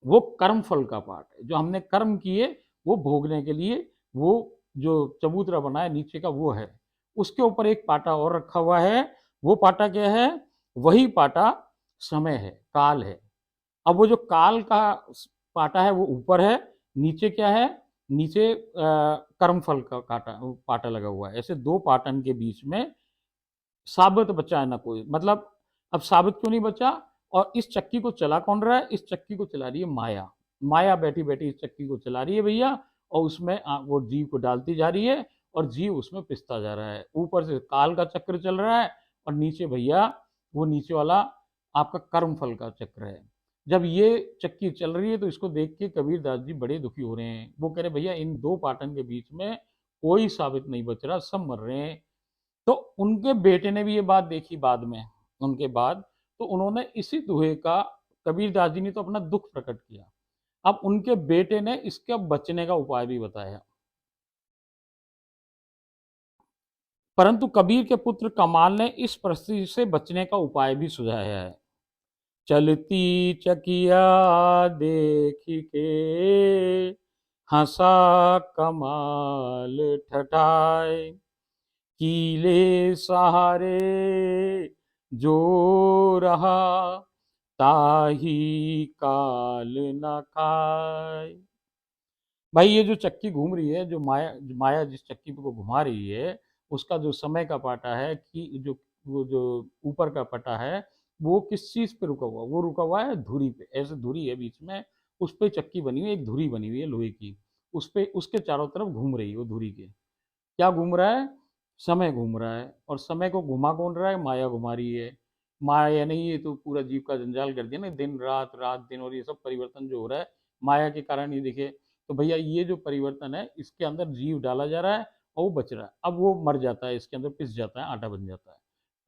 वो कर्म फल का पार्ट है, जो हमने कर्म किए वो भोगने के लिए। वो जो चबूतरा बना है नीचे का वो है। उसके ऊपर एक पाटा और रखा हुआ है। वो पाटा क्या है? वही पाटा समय है, काल है। अब वो जो काल का पाटा है वो ऊपर है, नीचे क्या है? नीचे कर्म फल का काटा पाटा लगा हुआ है। ऐसे दो पाटन के बीच में साबित बचा है ना कोई। मतलब अब साबित क्यों नहीं बचा? और इस चक्की को चला कौन रहा है? इस चक्की को चला रही है माया। माया बैठी बैठी इस चक्की को चला रही है भैया। और उसमें वो जीव को डालती जा रही है और जीव उसमें पिसता जा रहा है। ऊपर से काल का चक्र चल रहा है और नीचे भैया वो नीचे वाला आपका कर्म फल का चक्र है। जब ये चक्की चल रही है तो इसको देख के कबीर दास जी बड़े दुखी हो रहे हैं। वो कह रहे भैया इन दो पाटन के बीच में कोई साबित नहीं बच रहा, सब मर रहे हैं। तो उनके बेटे ने भी ये बात देखी बाद में, उनके बाद तो उन्होंने इसी दोहे का, कबीरदास जी ने तो अपना दुख प्रकट किया। अब उनके बेटे ने इसके बचने का उपाय भी बताया। परंतु कबीर के पुत्र कमाल ने इस परिस्थिति से बचने का उपाय भी सुझाया है। चलती चकिया देख के हंसा कमाल ठठाए, कीले सहारे जो रहा ताही काल न खाए। भाई ये जो चक्की घूम रही है, जो माया जिस चक्की को घुमा रही है, उसका जो समय का पाटा है कि जो वो जो ऊपर का पटा है वो किस चीज पे रुका हुआ? वो रुका हुआ है धुरी पे। ऐसे धुरी है बीच में, उस पे चक्की बनी हुई है, एक धुरी बनी हुई है लोहे की। उस पे उसके चारों तरफ घूम रही है वो धुरी के। क्या घूम रहा है? समय घूम रहा है। और समय को घुमा कौन रहा है? माया घुमा रही है। माया नहीं, ये तो पूरा जीव का जंजाल कर दिया ना, दिन रात रात दिन, और ये सब परिवर्तन जो हो रहा है माया के कारण ही दिखे। तो भैया ये जो परिवर्तन है इसके अंदर जीव डाला जा रहा है और वो बच रहा है। अब वो मर जाता है, इसके अंदर पिस जाता है, आटा बन जाता है।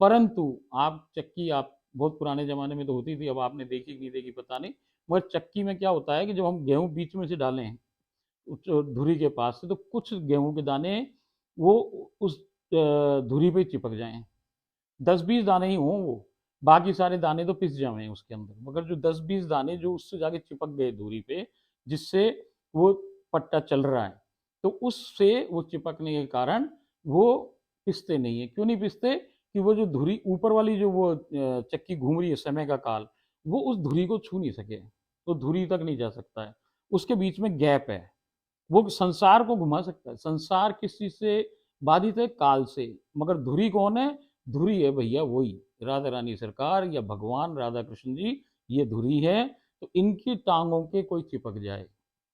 परंतु आप चक्की, आप बहुत पुराने जमाने में तो होती थी, अब आपने देखी कि नहीं देखी पता नहीं, मगर चक्की में क्या होता है कि जब हम गेहूं बीच में से डालें धुरी के पास से, तो कुछ गेहूं के दाने वो उस धुरी पे चिपक जाएं। 10-20 दाने ही हों वो, बाकी सारे दाने तो पिस जाएं उसके अंदर। मगर जो 10-20 दाने जो उससे जाके चिपक गए धुरी पे, जिससे वो पट्टा चल रहा है, तो उससे वो चिपकने के कारण वो पिसते नहीं है। क्यों नहीं पिसते? कि वो जो धुरी ऊपर वाली जो वो चक्की घूम रही है समय का काल, वो उस धुरी को छू नहीं सके, तो धुरी तक नहीं जा सकता है। उसके बीच में गैप है। वो संसार को घुमा सकता है। संसार किस चीज से बाधित है? काल से। मगर धुरी कौन है? धुरी है भैया वही राधा रानी सरकार या भगवान राधा कृष्ण जी, ये धुरी है। तो इनकी टांगों के कोई चिपक जाए,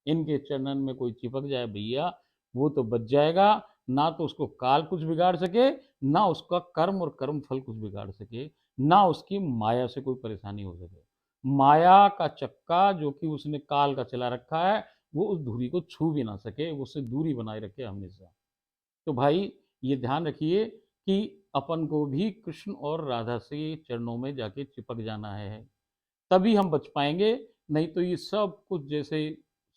इनके चरणन में कोई चिपक जाए भैया, वो तो बच जाएगा। ना तो उसको काल कुछ बिगाड़ सके, ना उसका कर्म और कर्म फल कुछ बिगाड़ सके, ना उसकी माया से कोई परेशानी हो सके। माया का चक्का जो कि उसने काल का चला रखा है, वो उस धुरी को छू भी ना सके, वो उससे दूरी बनाए रखे हमेशा। तो भाई ये ध्यान रखिए कि अपन को भी कृष्ण और राधा से चरणों में जाके चिपक जाना है, तभी हम बच पाएंगे। नहीं तो ये सब कुछ जैसे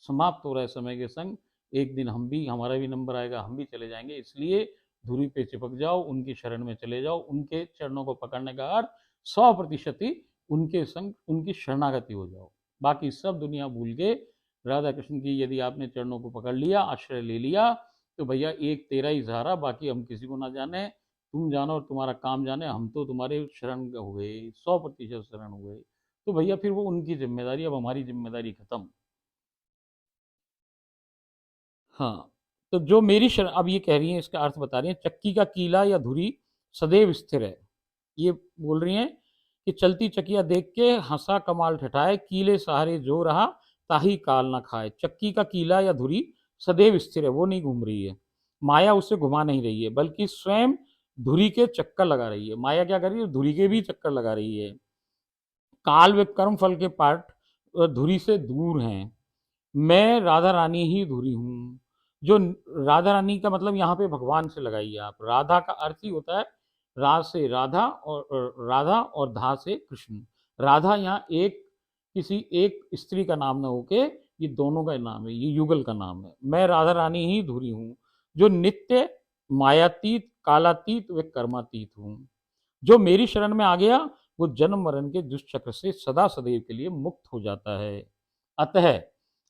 समाप्त हो रहा है समय के संग, एक दिन हम भी, हमारा भी नंबर आएगा, हम भी चले जाएंगे। इसलिए धुरी पे चिपक जाओ, उनकी शरण में चले जाओ। उनके चरणों को पकड़ने का अर्थ 100% ही उनके संग उनकी शरणागति हो जाओ। बाकी सब दुनिया भूल के राधा कृष्ण की यदि आपने चरणों को पकड़ लिया, आश्रय ले लिया, तो भैया एक तेरा ही सहारा, बाकी हम किसी को ना जाने। तुम जानो और तुम्हारा काम जाने, हम तो तुम्हारे शरण हो गए, 100% शरण हो गए। तो भैया फिर वो उनकी जिम्मेदारी, अब हमारी जिम्मेदारी खत्म। हाँ, तो जो मेरी शरण, अब ये कह रही है, इसका अर्थ बता रही है, चक्की का कीला या धुरी सदैव स्थिर है। ये बोल रही हैं कि चलती चकिया देख के हंसा कमाल ठठाए, कीले सहारे जो रहा ताही काल ना खाए। चक्की का कीला या धुरी सदैव स्थिर है, वो नहीं घूम रही है। माया उसे घुमा नहीं रही है, बल्कि स्वयं धुरी के चक्कर लगा रही है। माया क्या कर रही है? धुरी के भी चक्कर लगा रही है। काल व कर्म फल के पाठ धुरी से दूर हैं। मैं राधा रानी ही धुरी हूँ। जो राधा रानी का मतलब यहाँ पे भगवान से लगाइए आप। राधा का अर्थ ही होता है रा से राधा और धा से कृष्ण। राधा यहाँ एक किसी एक स्त्री का नाम ना होके ये दोनों का नाम है, ये युगल का नाम है। मैं राधा रानी ही धुरी हूँ, जो नित्य मायातीत कालातीत व कर्मातीत हूँ। जो मेरी शरण में आ गया वो जन्म मरण के दुष्चक्र से सदा सदैव के लिए मुक्त हो जाता है। अतः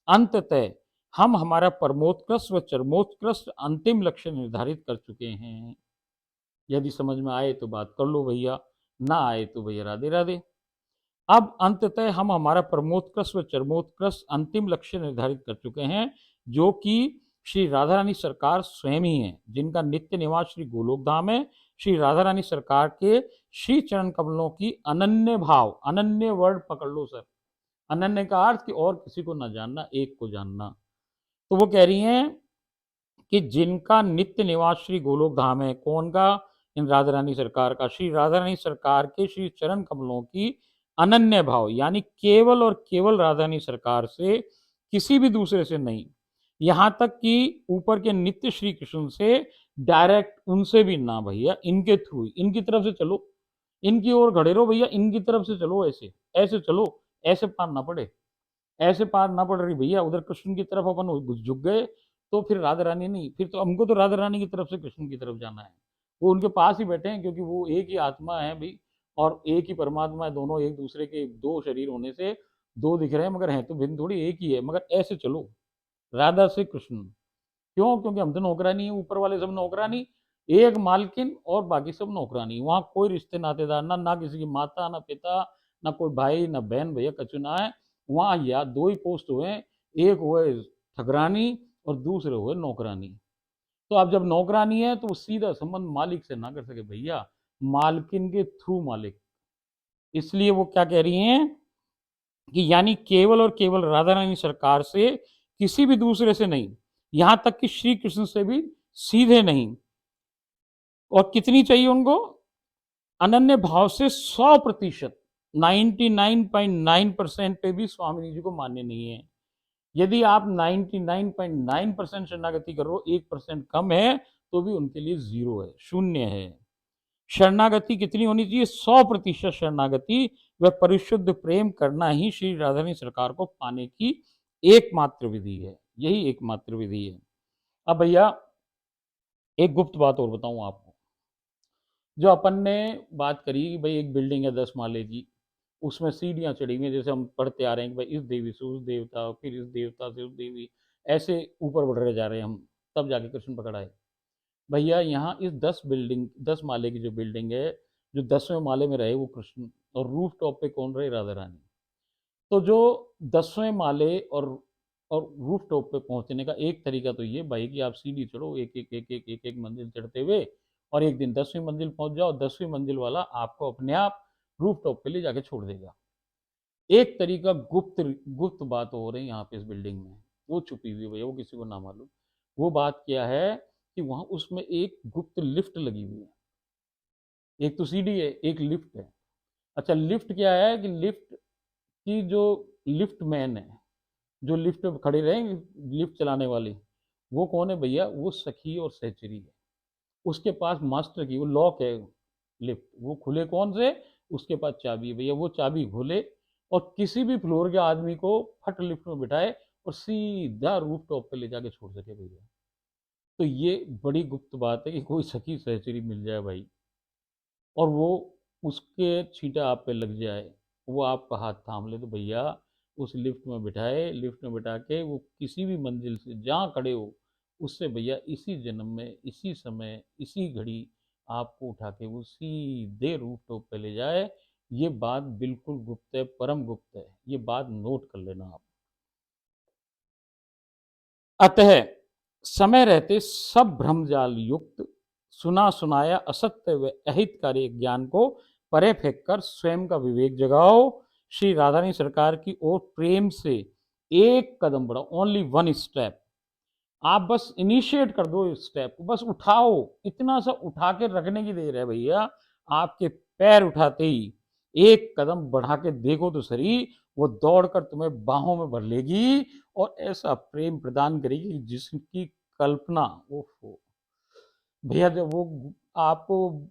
अंततः हम हमारा परमोत्कृष्ट व चरमोत्कृष्ट अंतिम लक्ष्य निर्धारित कर चुके हैं। यदि समझ में आए तो बात कर लो भैया, ना आए तो भैया राधे राधे। अब अंततः हम हमारा परमोत्कृष्ट व चरमोत्कृष्ट अंतिम लक्ष्य निर्धारित कर चुके हैं, जो कि श्री राधा रानी सरकार स्वयं ही है, जिनका नित्य निवास श्री गोलोक धाम है। श्री राधा रानी सरकार के श्री चरण कमलों की अनन्य भाव, अनन्य वर्ड पकड़ लो सर, अनन्य का अर्थ कि और किसी को ना जानना, एक को जानना। तो वो कह रही हैं कि जिनका नित्य निवास श्री गोलोक धाम है, कौन का? इन राधा रानी सरकार का। श्री राधा रानी सरकार के श्री चरण कमलों की अनन्य भाव, यानी केवल और केवल राधा रानी सरकार से, किसी भी दूसरे से नहीं। यहाँ तक कि ऊपर के नित्य श्री कृष्ण से डायरेक्ट उनसे भी ना भैया, इनके थ्रू, इनकी तरफ से चलो, इनकी ओर खड़े रहो भैया, इनकी तरफ से चलो, ऐसे ऐसे चलो, ऐसे पार ना पड़े, ऐसे पार ना पड़ रही भैया। उधर कृष्ण की तरफ अपन झुक गए तो फिर राधा रानी नहीं, फिर तो हमको तो राधा रानी की तरफ से कृष्ण की तरफ जाना है। वो उनके पास ही बैठे हैं, क्योंकि वो एक ही आत्मा है भाई, और एक ही परमात्मा है। दोनों एक दूसरे के दो शरीर होने से दो दिख रहे हैं, मगर हैं तो भिन्न थोड़ी, एक ही है। मगर ऐसे चलो राधा से कृष्ण। क्यों? क्योंकि हम तो नौकरानी है, ऊपर वाले सब नौकरानी, एक मालकिन और बाकी सब नौकरानी। वहाँ कोई रिश्ते नातेदार ना किसी की माता ना पिता, ना कोई भाई ना बहन, भैया कछु ना है। वहाँ या दो ही पोस्ट हुए, एक हुए ठगरानी और दूसरे हुए नौकरानी। तो अब जब नौकरानी है तो वो सीधा संबंध मालिक से ना कर सके भैया, मालकिन के थ्रू मालिक। इसलिए वो क्या कह रही हैं कि यानी केवल और केवल राधा रानी सरकार से, किसी भी दूसरे से नहीं, यहां तक कि श्री कृष्ण से भी सीधे नहीं। और कितनी चाहिए उनको? अनन्य भाव से 100%, 99.9% पे भी स्वामी जी को मान्य नहीं है। यदि आप 99.9% शरणागति करो, 1% कम है तो भी उनके लिए जीरो है, शून्य है। शरणागति कितनी होनी चाहिए? 100% शरणागति व परिशुद्ध प्रेम करना ही श्री राधारानी सरकार को पाने की एकमात्र विधि है। यही एकमात्र विधि है। अब भैया एक गुप्त बात और बताऊं आपको। जो अपन ने बात करी कि भाई एक बिल्डिंग है 10 माले की, उसमें सीढ़ियां चढ़ी हुई हैं, जैसे हम पढ़ते आ रहे हैं कि भाई इस देवी से उस देवता, फिर इस देवता से उस देवी, ऐसे ऊपर बढ़ रहे जा रहे हैं हम, तब जाके कृष्ण पकड़ आए। भैया यहाँ इस 10 माले की जो बिल्डिंग है, जो 10वें माले में रहे वो कृष्ण, और रूफ टॉप पे कौन रहे? राधा रानी। तो जो 10वें माले और रूफ टॉप पे पहुंचने का एक तरीका तो ये भाई कि आप सीढ़ी चढ़ो, एक एक मंजिल चढ़ते हुए, और एक दिन 10वीं मंजिल पहुंच जाओ। 10वीं मंजिल वाला आपको अपने आप रूफ टॉप पे ले जाके छोड़ देगा। एक तरीका गुप्त गुप्त बात हो रही है यहाँ पे इस बिल्डिंग में, वो छुपी हुई है भैया, वो किसी को ना मालूम। वो बात क्या है कि वहां उसमें एक गुप्त लिफ्ट लगी हुई है। एक तो सीढ़ी है, एक लिफ्ट है। अच्छा, लिफ्ट क्या है कि लिफ्ट की जो लिफ्ट मैन है, जो लिफ्ट पे खड़े रहेंगे, लिफ्ट चलाने वाले, वो कौन है भैया? वो सखी और सहचरी है। उसके पास मास्टर की वो लॉक है लिफ्ट, वो खुले कौन से? उसके पास चाबी है भैया, वो चाबी खोले और किसी भी फ्लोर के आदमी को फट लिफ्ट में बिठाए और सीधा रूफ टॉप पे ले जाके छोड़ सके भैया। तो ये बड़ी गुप्त बात है कि कोई सखी सहचरी मिल जाए भाई, और वो उसके छींटा आप पे लग जाए, वो आपका हाथ थाम ले, तो भैया उस लिफ्ट में बिठाए, लिफ्ट में बिठा के वो किसी भी मंजिल से जहाँ खड़े हो उससे भैया इसी जन्म में, इसी समय, इसी घड़ी आपको उठा के वो सीधे रूफ टॉप पे ले जाए। ये बात बिल्कुल गुप्त है, परम गुप्त है, ये बात नोट कर लेना आप। अतः समय रहते सब भ्रमजाल युक्त सुना सुनाया असत्य व अहितकारी ज्ञान को परे फेंक कर स्वयं का विवेक जगाओ। श्री राधारानी सरकार की ओर प्रेम से एक कदम बढ़ाओ, ओनली वन स्टेप। आप बस इनिशिएट कर दो इस स्टेप को, बस उठाओ, इतना सा उठा के रखने की देर है भैया। आपके पैर उठाते ही एक कदम बढ़ा के देखो तो सही, वो दौड़कर तुम्हें बाहों में भर लेगी और ऐसा प्रेम प्रदान करेगी जिसकी कल्पना, ओहो भैया, जब वो आपको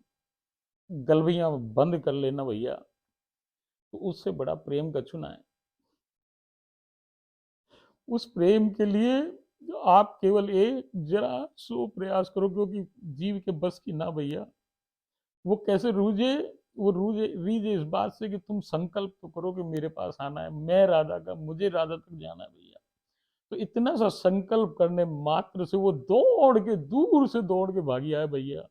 गलवियां बंद कर लेना भैया, तो उससे बड़ा प्रेम कछु ना है। उस प्रेम के लिए आप केवल एक जरा सो प्रयास करो, क्योंकि जीव के बस की ना भैया। वो कैसे रूझे, वो रूझे रीझे इस बात से कि तुम संकल्प तो करो कि मेरे पास आना है, मैं राधा का, मुझे राधा तक जाना है भैया। तो इतना सा संकल्प करने मात्र से वो दौड़ के, दूर से दौड़ के भागी आए भैया,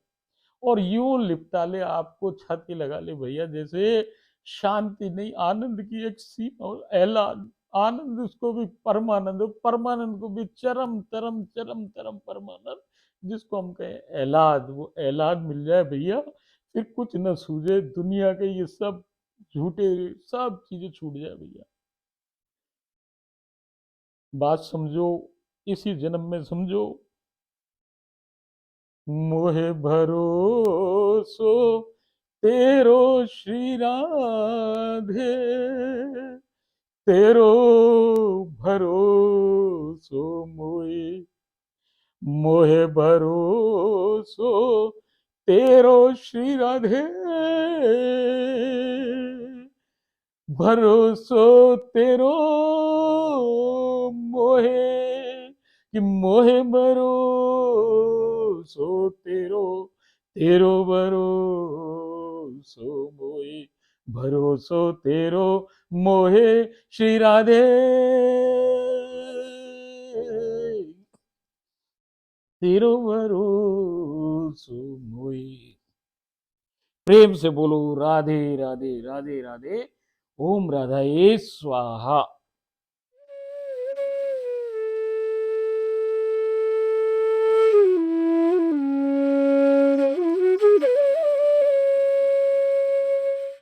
और यूं लिपटा ले आपको, छत ही लगा ले भैया, जैसे शांति नहीं, आनंद की एक सीमा और ऐलान। आनंद उसको भी परमानंद, परमानंद को भी चरम तरम चरम तरम परमानंद, जिसको हम कहें ऐलाद, वो ऐलाद मिल जाए भैया, फिर कुछ न सूझे दुनिया के ये सब झूठे, सब चीजें छूट जाए भैया। बात समझो, इसी जन्म में समझो। मोहे भरोसो तेरो श्री राधे, तेरो भरोसो मोहे, मोहे भरोसो तेरो श्री राधे, भरोसो तेरो मोहे, कि मोहे भरोसो तेरो, तेरो भरोसो मोहे, भरोसो तेरो मोहे श्री राधे, तेरो भरोसो मोहे। प्रेम से बोलो राधे राधे राधे राधे। ओम राधाए स्वाहा।